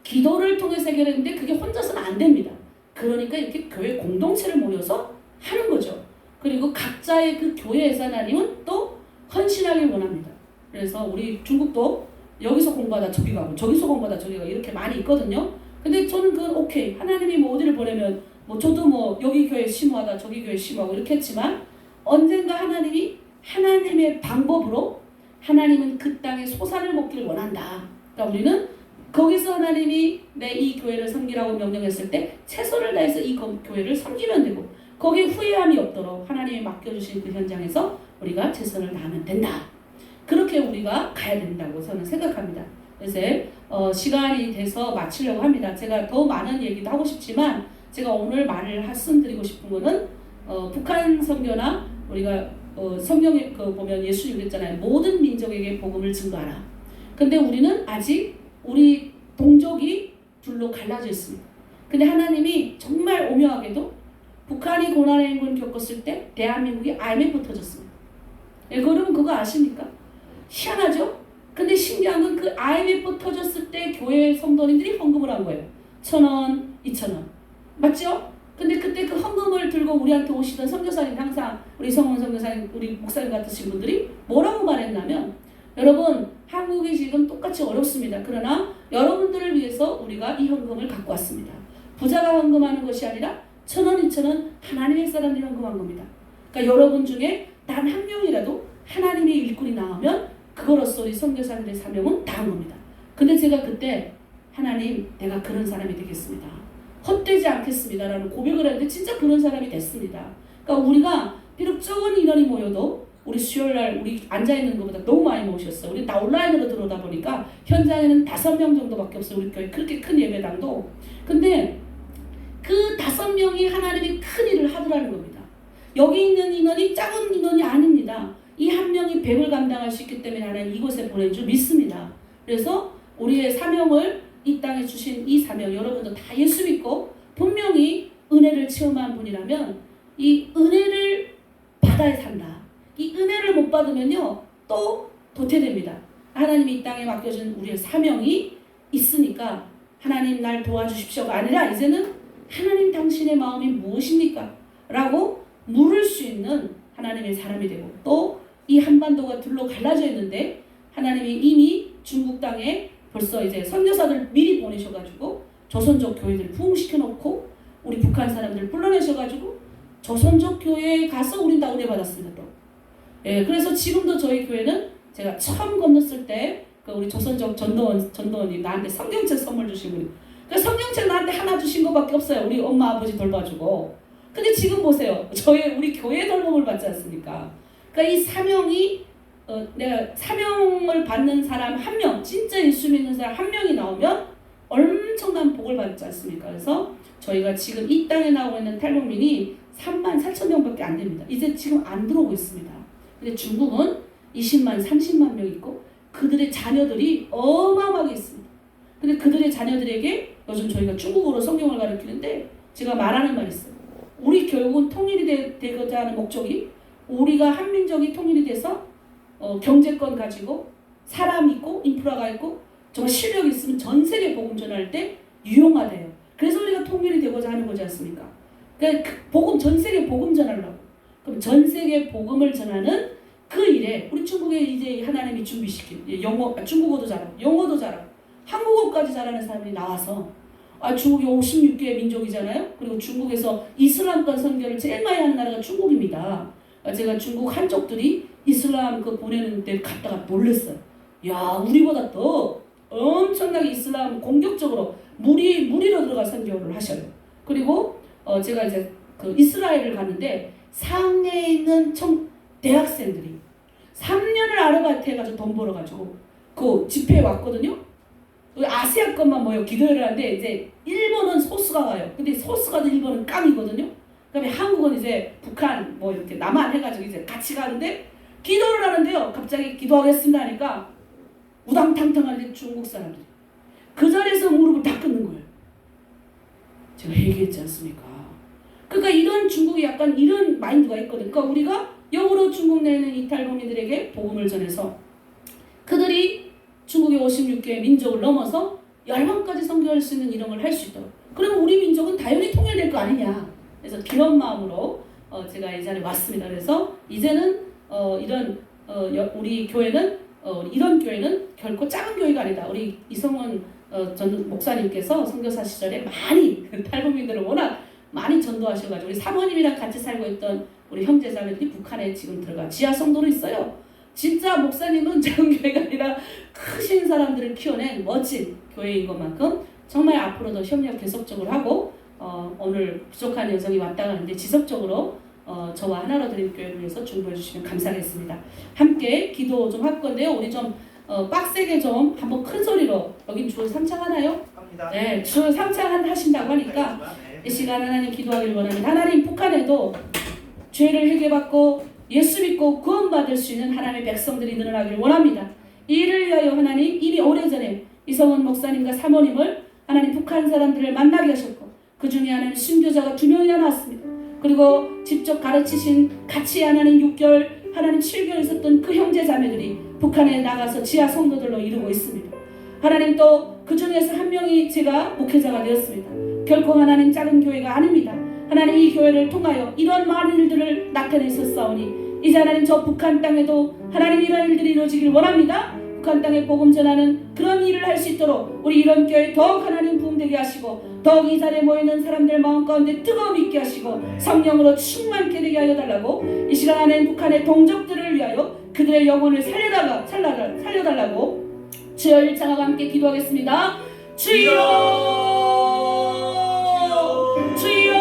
기도를 통해서 해결했는데 그게 혼자서는 안 됩니다. 그러니까 이렇게 교회 공동체를 모여서 하는 거죠. 그리고 각자의 그 교회에서 하나님은 또 헌신하길 원합니다. 그래서 우리 중국도 여기서 공부하다 저기 가고 저기서 공부하다 저기 가고 이렇게 많이 있거든요. 근데 저는 그건 오케이. 하나님이 뭐 어디를 보내면 뭐 저도 뭐 여기 교회 심호하다 저기 교회 심호하고 이렇게 했지만 언젠가 하나님이 하나님의 방법으로 하나님은 그 땅에 소산을 먹기를 원한다. 그러니까 우리는 거기서 하나님이 내 이 교회를 섬기라고 명령했을 때 최선을 다해서 이 교회를 섬기면 되고 거기에 후회함이 없도록 하나님이 맡겨주신 그 현장에서 우리가 최선을 다하면 된다. 그렇게 우리가 가야 된다고 저는 생각합니다. 그래서 시간이 돼서 마치려고 합니다. 제가 더 많은 얘기도 하고 싶지만 제가 오늘 말씀드리고 싶은 거는 북한 선교나 우리가 성경에 보면 예수님 그랬잖아요. 모든 민족에게 복음을 증거하라. 근데 우리는 아직 우리 동족이 둘로 갈라져 있습니다. 근데 하나님이 정말 오묘하게도 북한이 고난의 행군을 겪었을 때 대한민국이 IMF 터졌습니다. 여러분 그거 아십니까? 희한하죠? 근데 신기한 건 그 IMF 터졌을 때 교회 성도님들이 헌금을 한 거예요. 1,000원, 2,000원. 맞죠? 근데 그때 그 헌금을 들고 우리한테 오시던 선교사님 항상 우리 성원 선교사님, 우리 목사님 같으신 분들이 뭐라고 말했냐면 여러분 한국이 지금 똑같이 어렵습니다. 그러나 여러분들을 위해서 우리가 이 헌금을 갖고 왔습니다. 부자가 헌금하는 것이 아니라 1,000원, 2,000원 하나님의 사람들이 헌금한 겁니다. 그러니까 여러분 중에 단 한 명이라도 하나님의 일꾼이 나오면 그거로써 우리 선교사들의 사명은 다한 겁니다. 근데 제가 그때 하나님 내가 그런 사람이 되겠습니다. 헛되지 않겠습니다라는 고백을 했는데 진짜 그런 사람이 됐습니다. 그러니까 우리가 비록 적은 인원이 모여도 우리 수요일날 우리 앉아있는 것보다 너무 많이 모셨어요. 우리 다 온라인으로 들어오다 보니까 현장에는 5명 정도밖에 없어요. 우리 교회 그렇게 큰 예배당도. 근데 그 5명이 하나님이 큰 일을 하더라는 겁니다. 여기 있는 인원이 작은 인원이 아닙니다. 이 한 명이 100을 감당할 수 있기 때문에 하나님 이곳에 보낸 줄 믿습니다. 그래서 우리의 사명을 이 땅에 주신 이 사명, 여러분도 다 예수 믿고 분명히 은혜를 체험한 분이라면 이 은혜를 받아야 산다. 이 은혜를 못 받으면요 또 도태됩니다. 하나님이 이 땅에 맡겨준 우리의 사명이 있으니까 하나님 날 도와주십시오가 아니라 이제는 하나님 당신의 마음이 무엇입니까? 라고 물을 수 있는 하나님의 사람이 되고 또 이 한반도가 둘로 갈라져 있는데 하나님이 이미 중국 땅에 벌써 이제 선교사들 미리 보내셔가지고 조선족 교회들 부흥시켜 놓고 우리 북한 사람들 불러내셔가지고 조선족 교회에 가서 우린 다 은혜 받았습니다. 또. 예, 그래서 지금도 저희 교회는 제가 처음 건넜을 때 그 우리 조선족 전도원이 나한테 성경책 선물 주신 분이 그 성경책 나한테 하나 주신 것밖에 없어요. 우리 엄마 아버지 돌봐주고. 근데 지금 보세요. 우리 교회 돌봄을 받지 않습니까? 그러니까 이 사명이 내가 사명을 받는 사람 한 명, 진짜 예수 믿는 사람 한 명이 나오면 엄청난 복을 받지 않습니까? 그래서 저희가 지금 이 땅에 나오고 있는 탈북민이 34,000명밖에 안 됩니다. 이제 지금 안 들어오고 있습니다. 근데 중국은 20만, 30만 명 있고 그들의 자녀들이 어마어마하게 있습니다. 근데 그들의 자녀들에게 요즘 저희가 중국어로 성경을 가르치는데 제가 말하는 말이 있어요. 우리 결국은 통일이 되고자 하는 목적이 우리가 한민족이 통일이 돼서 경제권 가지고 사람 있고 인프라가 있고 정말 실력이 있으면 전 세계 복음 전할 때 유용하대요. 그래서 우리가 통일이 되고자 하는 거지 않습니까? 그러니까 복음 전 세계 복음 전하려고. 그럼 전 세계 복음을 전하는 그 일에 우리 중국에 이제 하나님이 준비시킨 중국어도 잘하고 영어도 잘하고 한국어까지 잘하는 사람이 나와서 중국이 56개 민족이잖아요. 그리고 중국에서 이슬람권 선교를 제일 많이 하는 나라가 중국입니다. 제가 중국 한족들이 이슬람 그 보내는 데 갔다가 놀랐어요. 야, 우리보다 더 엄청나게 이슬람 공격적으로 무리로 들어가 선교를 하셔요. 그리고 제가 이제 그 이스라엘을 갔는데 상해에 있는 대학생들이 3년을 아르바이트 해가지고 돈 벌어가지고 그 집회에 왔거든요. 아시아 것만 모여 기도를 하는데 이제 일본은 소수가 와요. 근데 소수가 일본은 깡이거든요. 그다음에 한국은 이제 북한 뭐 이렇게 남한 해가지고 이제 같이 가는데 기도를 하는데요. 갑자기 기도하겠습니다 하니까 우당탕탕한데 중국 사람들이 그 자리에서 무릎을 다 꿇는 거예요. 제가 얘기했지 않습니까? 그러니까 이런 중국이 약간 이런 마인드가 있거든요. 그러니까 우리가 영으로 중국 내에 있는 이탈국민들에게 복음을 전해서 그들이 중국의 56개의 민족을 넘어서 열방까지 선교할 수 있는 이런 걸 할 수 있도록. 그러면 우리 민족은 당연히 통일될 거 아니냐. 그래서 그런 마음으로 제가 이 자리에 왔습니다. 그래서 이제는 우리 교회는 이런 교회는 결코 작은 교회가 아니다. 우리 이성원 전 목사님께서 선교사 시절에 많이 탈북민들을 워낙 많이 전도하셔가지고 우리 사모님이랑 같이 살고 있던 우리 형제자매들이 북한에 지금 들어가 지하 성도로 있어요. 진짜 목사님은 작은 교회가 아니라 크신 사람들을 키워낸 멋진 교회인 것만큼 정말 앞으로도 협력 계속적으로 하고 오늘 부족한 여성이 왔다 가는데 지속적으로 저와 하나로 드림 교회를 위해서 중보해 주시면 감사하겠습니다. 함께 기도 좀 할 건데요. 우리 좀 빡세게 좀 한번 큰 소리로 여긴 주를 삼창하나요? 합니다. 네, 주를 삼창하신다고 하니까 이 시간 하나님 기도하기를 원합니다. 하나님 북한에도 죄를 회개받고 예수 믿고 구원받을 수 있는 하나님의 백성들이 늘어나기를 원합니다. 이를 위하여 하나님 이미 오래전에 이성원 목사님과 사모님을 하나님 북한 사람들을 만나게 하셨고 그 중에 하나님 순교자가 2명이나 나왔습니다. 그리고 직접 가르치신 같이 하나님 6개월 하나님 7개월 있었던 그 형제 자매들이 북한에 나가서 지하 성도들로 이루고 있습니다. 하나님 또 그 중에서 한 명이 제가 목회자가 되었습니다. 결코 하나님 작은 교회가 아닙니다. 하나님 이 교회를 통하여 이런 많은 일들을 나타내셨사오니 이제 하나님 저 북한 땅에도 하나님 이런 일들이 이루어지길 원합니다. 북한 땅에 복음 전하는 그런 일을 할 수 있도록 우리 이런 교회 더욱 하나님 부흥되게 하시고 더욱 이 자리에 모이는 사람들 마음 가운데 뜨거움이 있게 하시고 성령으로 충만케 되게 하여 달라고 이 시간 안에 북한의 동족들을 위하여 그들의 영혼을 살려달라고 주여 일창하고 함께 기도하겠습니다. 주여 주여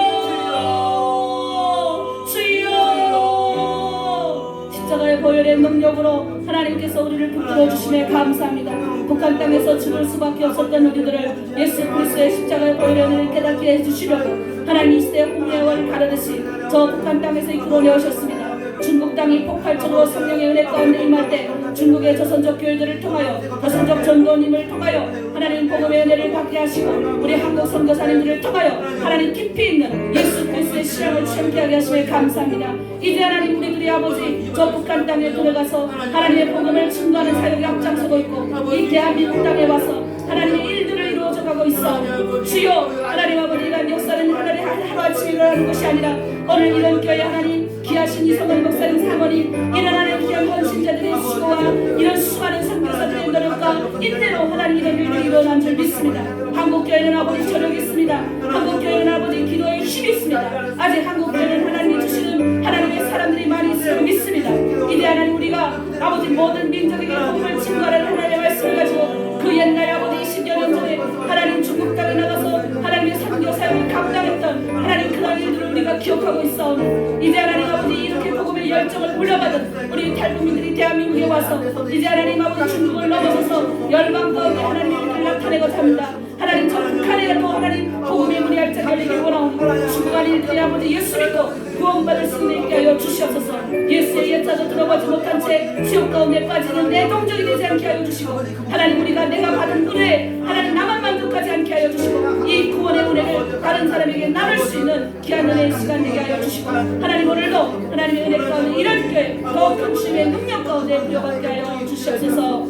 주여 십자가의 보혈의 능력으로 하나님께서 우리를 붙들어 주심에 감사합니다. 북한 땅에서 죽을 수밖에 없었던 우리들을 예수 그리스도의 십자가의 보혈의 은혜를 깨닫게 해주시려고 하나님 이 시대 홍해월 가르듯이 저 북한 땅에서 이끌어내오셨습니다. 중국 땅이 폭발적으로 성령의 은혜 가운데 임할 때 중국의 조선족 교회들을 통하여 조선족 전도님을 통하여 하나님 복음의 은혜를 받게 하시고 우리 한국 선교사님들을 통하여 하나님 깊이 있는 예수 그리스도의 신앙을 체험케 하게 하심에 감사합니다. 이제 하나님 우리들이 아버지 저 북한 땅에 들어가서 하나님의 복음을 증거하는 사역에 앞장서고 있고 이 대한민국 땅에 와서 하나님의 일들을 이루어져 가고 있어. 주여 하나님 아버지 이러한 역사는 하나님 하루아침에 일어나는 것이 아니라 오늘 이런 교회 하나님 귀하신 이성원 목사님 사모님 이런 하나님 귀한 헌신자들의 수고와 이런 수많은 선교사들의 노력과 인내로 하나님 이런 일이 일어난 줄 믿습니다. 한국교회는 아버지 저력이 있습니다. 한국교회는 아버지 기도에 힘이 있습니다. 아직 한국교회는 하나님이 주시는 하나님의 사람들이 많이 있음을 믿습니다. 이제 하나님 우리가 아버지 모든 민족에게 복음을 증거하는 하나님의 말씀을 가지고 그 옛날 아버지 20여 년 전에 하나님 중국 땅에 나가서 하나님의 선교 사역을 감당했던 하나님 그런 일들을 우리가 기억하고 있사오니 이제 하나님 아버지 이렇게 복음의 열정을 물려받은 우리 탈북민들이 대한민국에 와서 이제 하나님 아버지 중국을 넘어서서 열방 가운데 하나님의 일을 나타내고자 합니다. 하나님 저 북한에도 하나님 복음의 문이 활짝 열리길 원하오니 중국한 일들이 아버지 예수 믿고 구원받을 수 있게 하여 주시옵소서. 예수의 예자도 들어가지 못한 채 지옥 가운데 빠지는 내 동족이 되지 않게 하여 주시고 하나님 우리가 내가 받은 은혜 하나님 나만 만족하지 않게 하여 주시고 이 구원의 은혜를 다른 사람에게 나눌 수 있는 귀한 은혜의 시간 되게 하여 주시고 하나님 오늘도 하나님의 은혜 가운데 이런 교회 더 큰 주님의 능력 가운데 부여받게 하여 주시옵소서.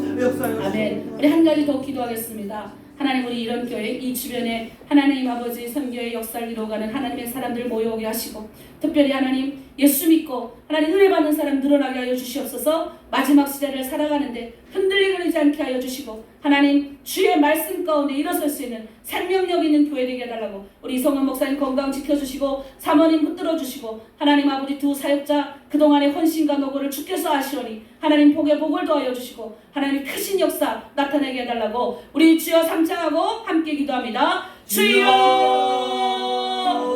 아멘. 우리 한 가지 더 기도하겠습니다. 하나님 우리 이런 교회 이 주변에 하나님 아버지 선교의 역사를 이루어가는 하나님의 사람들 모여오게 하시고 특별히 하나님 예수 믿고 하나님 은혜 받는 사람 늘어나게 하여 주시옵소서. 마지막 시대를 살아가는데 흔들리지 않게 하여 주시고 하나님 주의 말씀 가운데 일어설 수 있는 생명력 있는 교회 되게 해달라고 우리 이성원 목사님 건강 지켜주시고 사모님 붙들어 주시고 하나님 아버지 두 사역자 그동안의 헌신과 노고를 주께서 아시오니 하나님 복에 복을 더하여 주시고 하나님 크신 역사 나타내게 해달라고 우리 주여 삼창하고 함께 기도합니다. 주여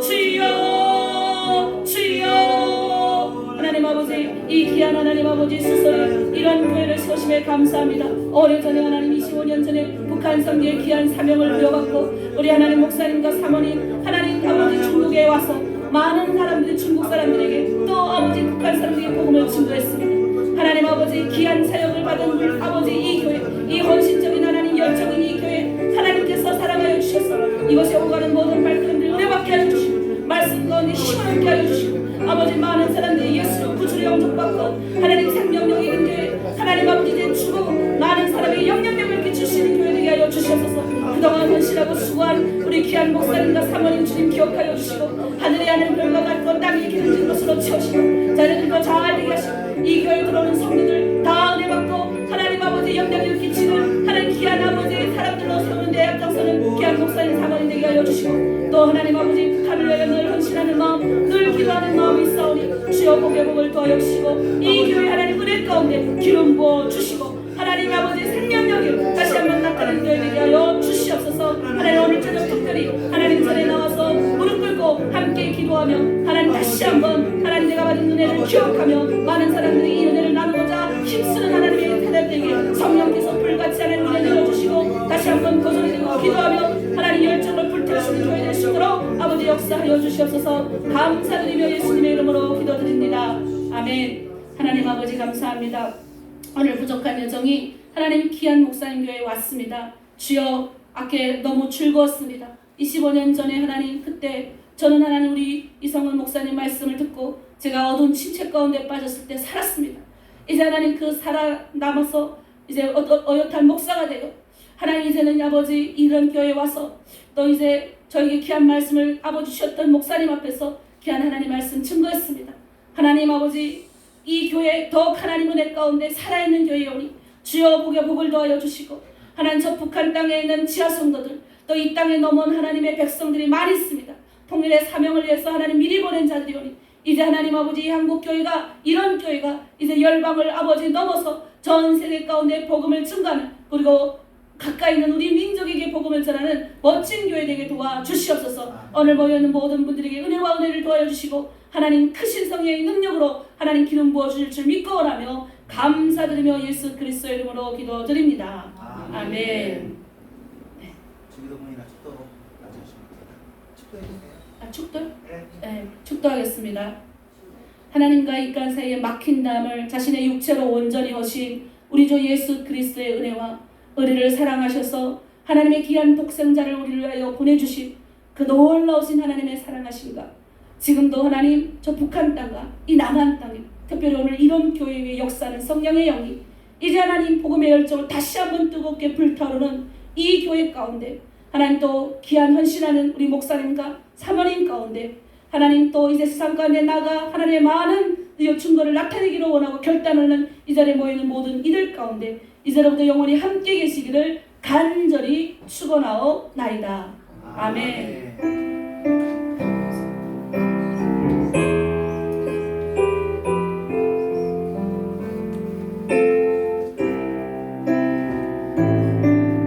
주여 주여 하나님 아버지 이 귀한 하나님 아버지 스스로 이런 교회를 세우심에 감사합니다. 오래전에 하나님 25년 전에 북한 선교의 귀한 사명을 부여받고 우리 하나님 목사님과 사모님 하나님 아버지 중국에 와서 많은 사람들이 중국 사람들에게 또 아버지 북한 사람들에게 복음을 증거했습니다. 하나님 아버지 귀한 사역을 받은 아버지 이 교회 이 헌신적인 하나님 열정인 이 교회 하나님께서 사랑하여 주셔서 이곳에 오가는 모든 발걸음들 은혜받게 하여 주시고 말씀 가운데 힘을 얻게 하여 주시고 아버지 많은 사람들이 예수로 구주를 영접받고 하나님 생명력 있는 교회 하나님 아버지 된 주고 많은 사람에게 영향력을 끼치시는 교회 되게 하여 주시옵소서. 그동안 헌신하고 수고한 우리 귀한 목사님과 사모님 주님 기억하여 주시고 하늘에 하는 별과 같고 땅이 기름진 것으로 채우시고 자녀들과 잘 되게 하시고 이 교회에 들어오는 성도들 다 은혜 받고 하나님 아버지 영향력 끼치는 하나님 귀한 아버지의 사람들로 세우는 데 앞장서는 귀한 목사님 사모님 되게 하여 주시고 또 하나님 아버지 북한을 위하여 늘 헌신하는 마음 늘 기도하는 마음이 있사오니 주여 복의 복을 더하여 주시고 이 교회 하나님 은혜 가운데 기름 부어 주시고 하나님 아버지 생명력을 다시 한번 나타내는 교회 되게 하여 주시옵소서. 하나님 오늘 저녁 특별히 하나님 전에 나와서 무릎 꿇고 함께 기도하며 하나님 다시 한번 하나님 내가 받은 은혜를 기억하며 많은 사람들이 이 은혜를 나누고자 힘쓰는 하나님의 태달되게 성령께서 불같이 하나님 은혜 내려주시고 다시 한번 고소리 들고 기도하며 하나님 열정을 불태우시는 교회 될 수 있도록 아버지 역사하여 주시옵소서. 감사드리며 예수님의 이름으로 기도드립니다. 아멘. 하나님 아버지 감사합니다. 오늘 부족한 여정이 하나님 귀한 목사님 교회에 왔습니다. 주여 아께 너무 즐거웠습니다. 25년 전에 하나님 그때 저는 하나님 우리 이성원 목사님 말씀을 듣고 제가 어두운 침체 가운데 빠졌을 때 살았습니다. 이제 하나님 그 살아남아서 이제 어엿한 목사가 되고 하나님 이제는 아버지 이런 교회에 와서 또 이제 저에게 귀한 말씀을 아버지 주셨던 목사님 앞에서 귀한 하나님 말씀 증거했습니다. 하나님 아버지 이 교회 더욱 하나님 은혜 가운데 살아있는 교회에 오니 주여 복에 복을 더하여 주시고 하나님 저 북한 땅에 있는 지하성도들 또 이 땅에 넘어온 하나님의 백성들이 많이 있습니다. 통일의 사명을 위해서 하나님 미리 보낸 자들이 오니 이제 하나님 아버지 한국교회가 이런 교회가 이제 열방을 아버지 넘어서 저 전 세계 가운데 복음을 증거하는, 그리고 가까이 있는 우리 민족에게 복음을 전하는 멋진 교회 되게 도와주시옵소서. 오늘 모여있는 모든 분들에게 은혜와 은혜를 도와여 주시고 하나님 크신 성령의 능력으로 하나님 기름 부어주실 줄 믿고 원하며 감사드리며 예수 그리스도의 이름으로 기도드립니다. 아멘. 주기도문이나 축도로 마치겠습니다. 축도해주세요. 축도? 네. 네, 축도하겠습니다. 하나님과 인간 사이에 막힌 담을 자신의 육체로 온전히 허신 우리 주 예수 그리스도의 은혜와 우리를 사랑하셔서 하나님의 귀한 독생자를 우리를 위하여 보내주신 그 놀라우신 하나님의 사랑하심과 지금도 하나님 저 북한 땅과 이 남한 땅에 특별히 오늘 이런 교회 위에 역사하는 성령의 영이 이제 하나님 복음의 열정을 다시 한번 뜨겁게 불타오르는 이 교회 가운데 하나님 또 귀한 헌신하는 우리 목사님과 사모님 가운데 하나님 또 이제 세상 가운데 나가 하나님의 많은 증거를 나타내기로 원하고 결단하는 이 자리에 모이는 모든 이들 가운데 이제로부터 영원히 함께 계시기를 간절히 축원하옵나이다. 아멘.